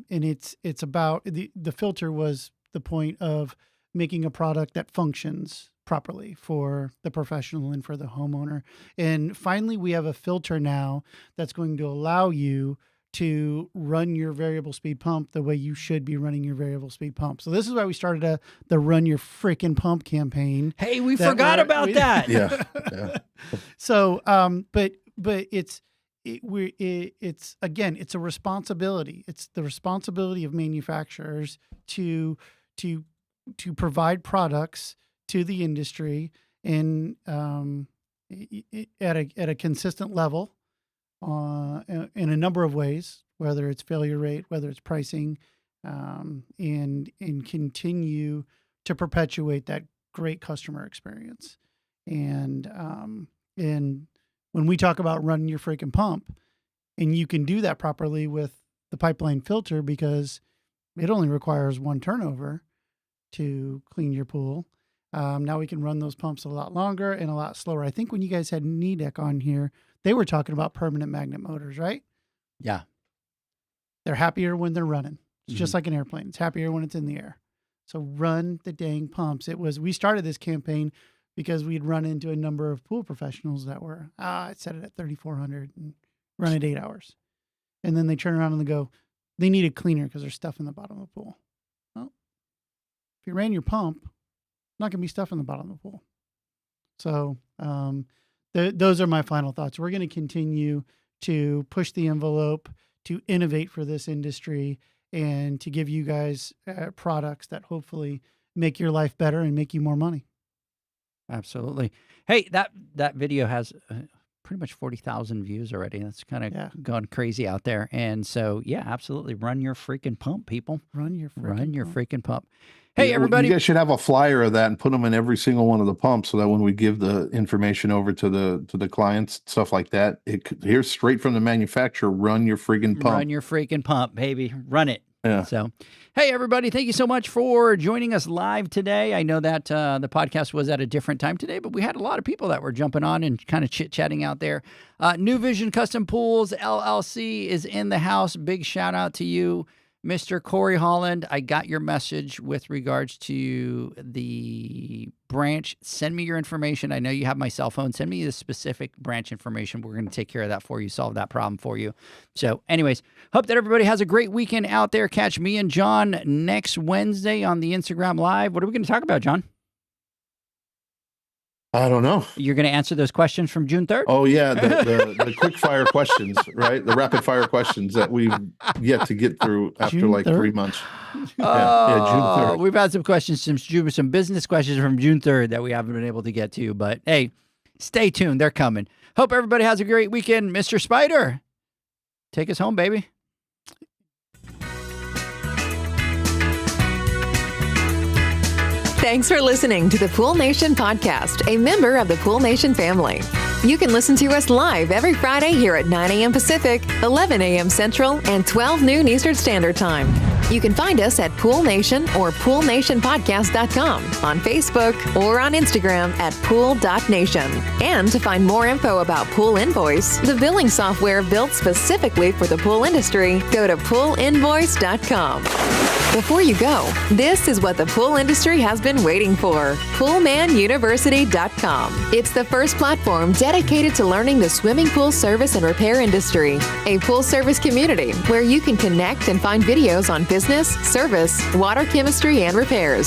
it's about the filter was the point of making a product that functions properly for the professional and for the homeowner. And finally, we have a filter now that's going to allow you to run your variable speed pump the way you should be running your variable speed pump. So this is why we started the Run Your Freaking Pump campaign. Hey, we that forgot we're- about we- that. Yeah. So, but it's again, it's a responsibility. It's the responsibility of manufacturers to provide products to the industry in at a consistent level, in a number of ways, whether it's failure rate, whether it's pricing, and continue to perpetuate that great customer experience. And when we talk about running your freaking pump, and you can do that properly with the pipeline filter because it only requires one turnover to clean your pool. Now we can run those pumps a lot longer and a lot slower. I think when you guys had Nidec on here, they were talking about permanent magnet motors, right? Yeah. They're happier when they're running. It's just like an airplane. It's happier when it's in the air. So run the dang pumps. We started this campaign because we'd run into a number of pool professionals that were, I set it at 3,400 and run it 8 hours. And then they turn around and they go, they need a cleaner because there's stuff in the bottom of the pool. Well, if you ran your pump, not going to be stuff in the bottom of the pool. So those are my final thoughts. We're going to continue to push the envelope, to innovate for this industry, and to give you guys products that hopefully make your life better and make you more money. Absolutely. Hey, that video has pretty much 40,000 views already. That's kind of gone crazy out there. And so, yeah, absolutely. Run your freaking pump, people. Run your freaking pump. Hey, Yeah, everybody. you guys should have a flyer of that and put them in every single one of the pumps, so that when we give the information over to the clients, stuff like that, here's straight from the manufacturer. Run your friggin' pump. Run your freaking pump, baby. Run it. Yeah. So, hey, everybody, thank you so much for joining us live today. I know that the podcast was at a different time today, but we had a lot of people that were jumping on and kind of chit-chatting out there. New Vision Custom Pools, LLC is in the house. Big shout out to you, Mr. Corey Holland. I got your message with regards to the branch. Send me your information. I know you have my cell phone. Send me the specific branch information. We're going to take care of that for you, solve that problem for you. So anyways, hope that everybody has a great weekend out there. Catch me and John next Wednesday on the Instagram Live. What are we going to talk about, John? I don't know. You're going to answer those questions from June 3rd? Oh yeah, the quick fire questions, right? The rapid fire questions that we've yet to get through after June like 3rd? 3 months. Oh, June 3rd. We've had some questions, some business questions from June 3rd that we haven't been able to get to, but hey, stay tuned. They're coming. Hope everybody has a great weekend. Mr. Spider, take us home, baby. Thanks for listening to the Pool Nation podcast, a member of the Pool Nation family. You can listen to us live every Friday here at 9 a.m. Pacific, 11 a.m. Central, and 12 noon Eastern Standard Time. You can find us at Pool Nation or PoolNationPodcast.com, on Facebook, or on Instagram at Pool.Nation. And to find more info about Pool Invoice, the billing software built specifically for the pool industry, go to PoolInvoice.com. Before you go, this is what the pool industry has been waiting for. PoolManUniversity.com. It's the first platform dedicated to learning the swimming pool service and repair industry. A pool service community where you can connect and find videos on business, service, water chemistry, and repairs.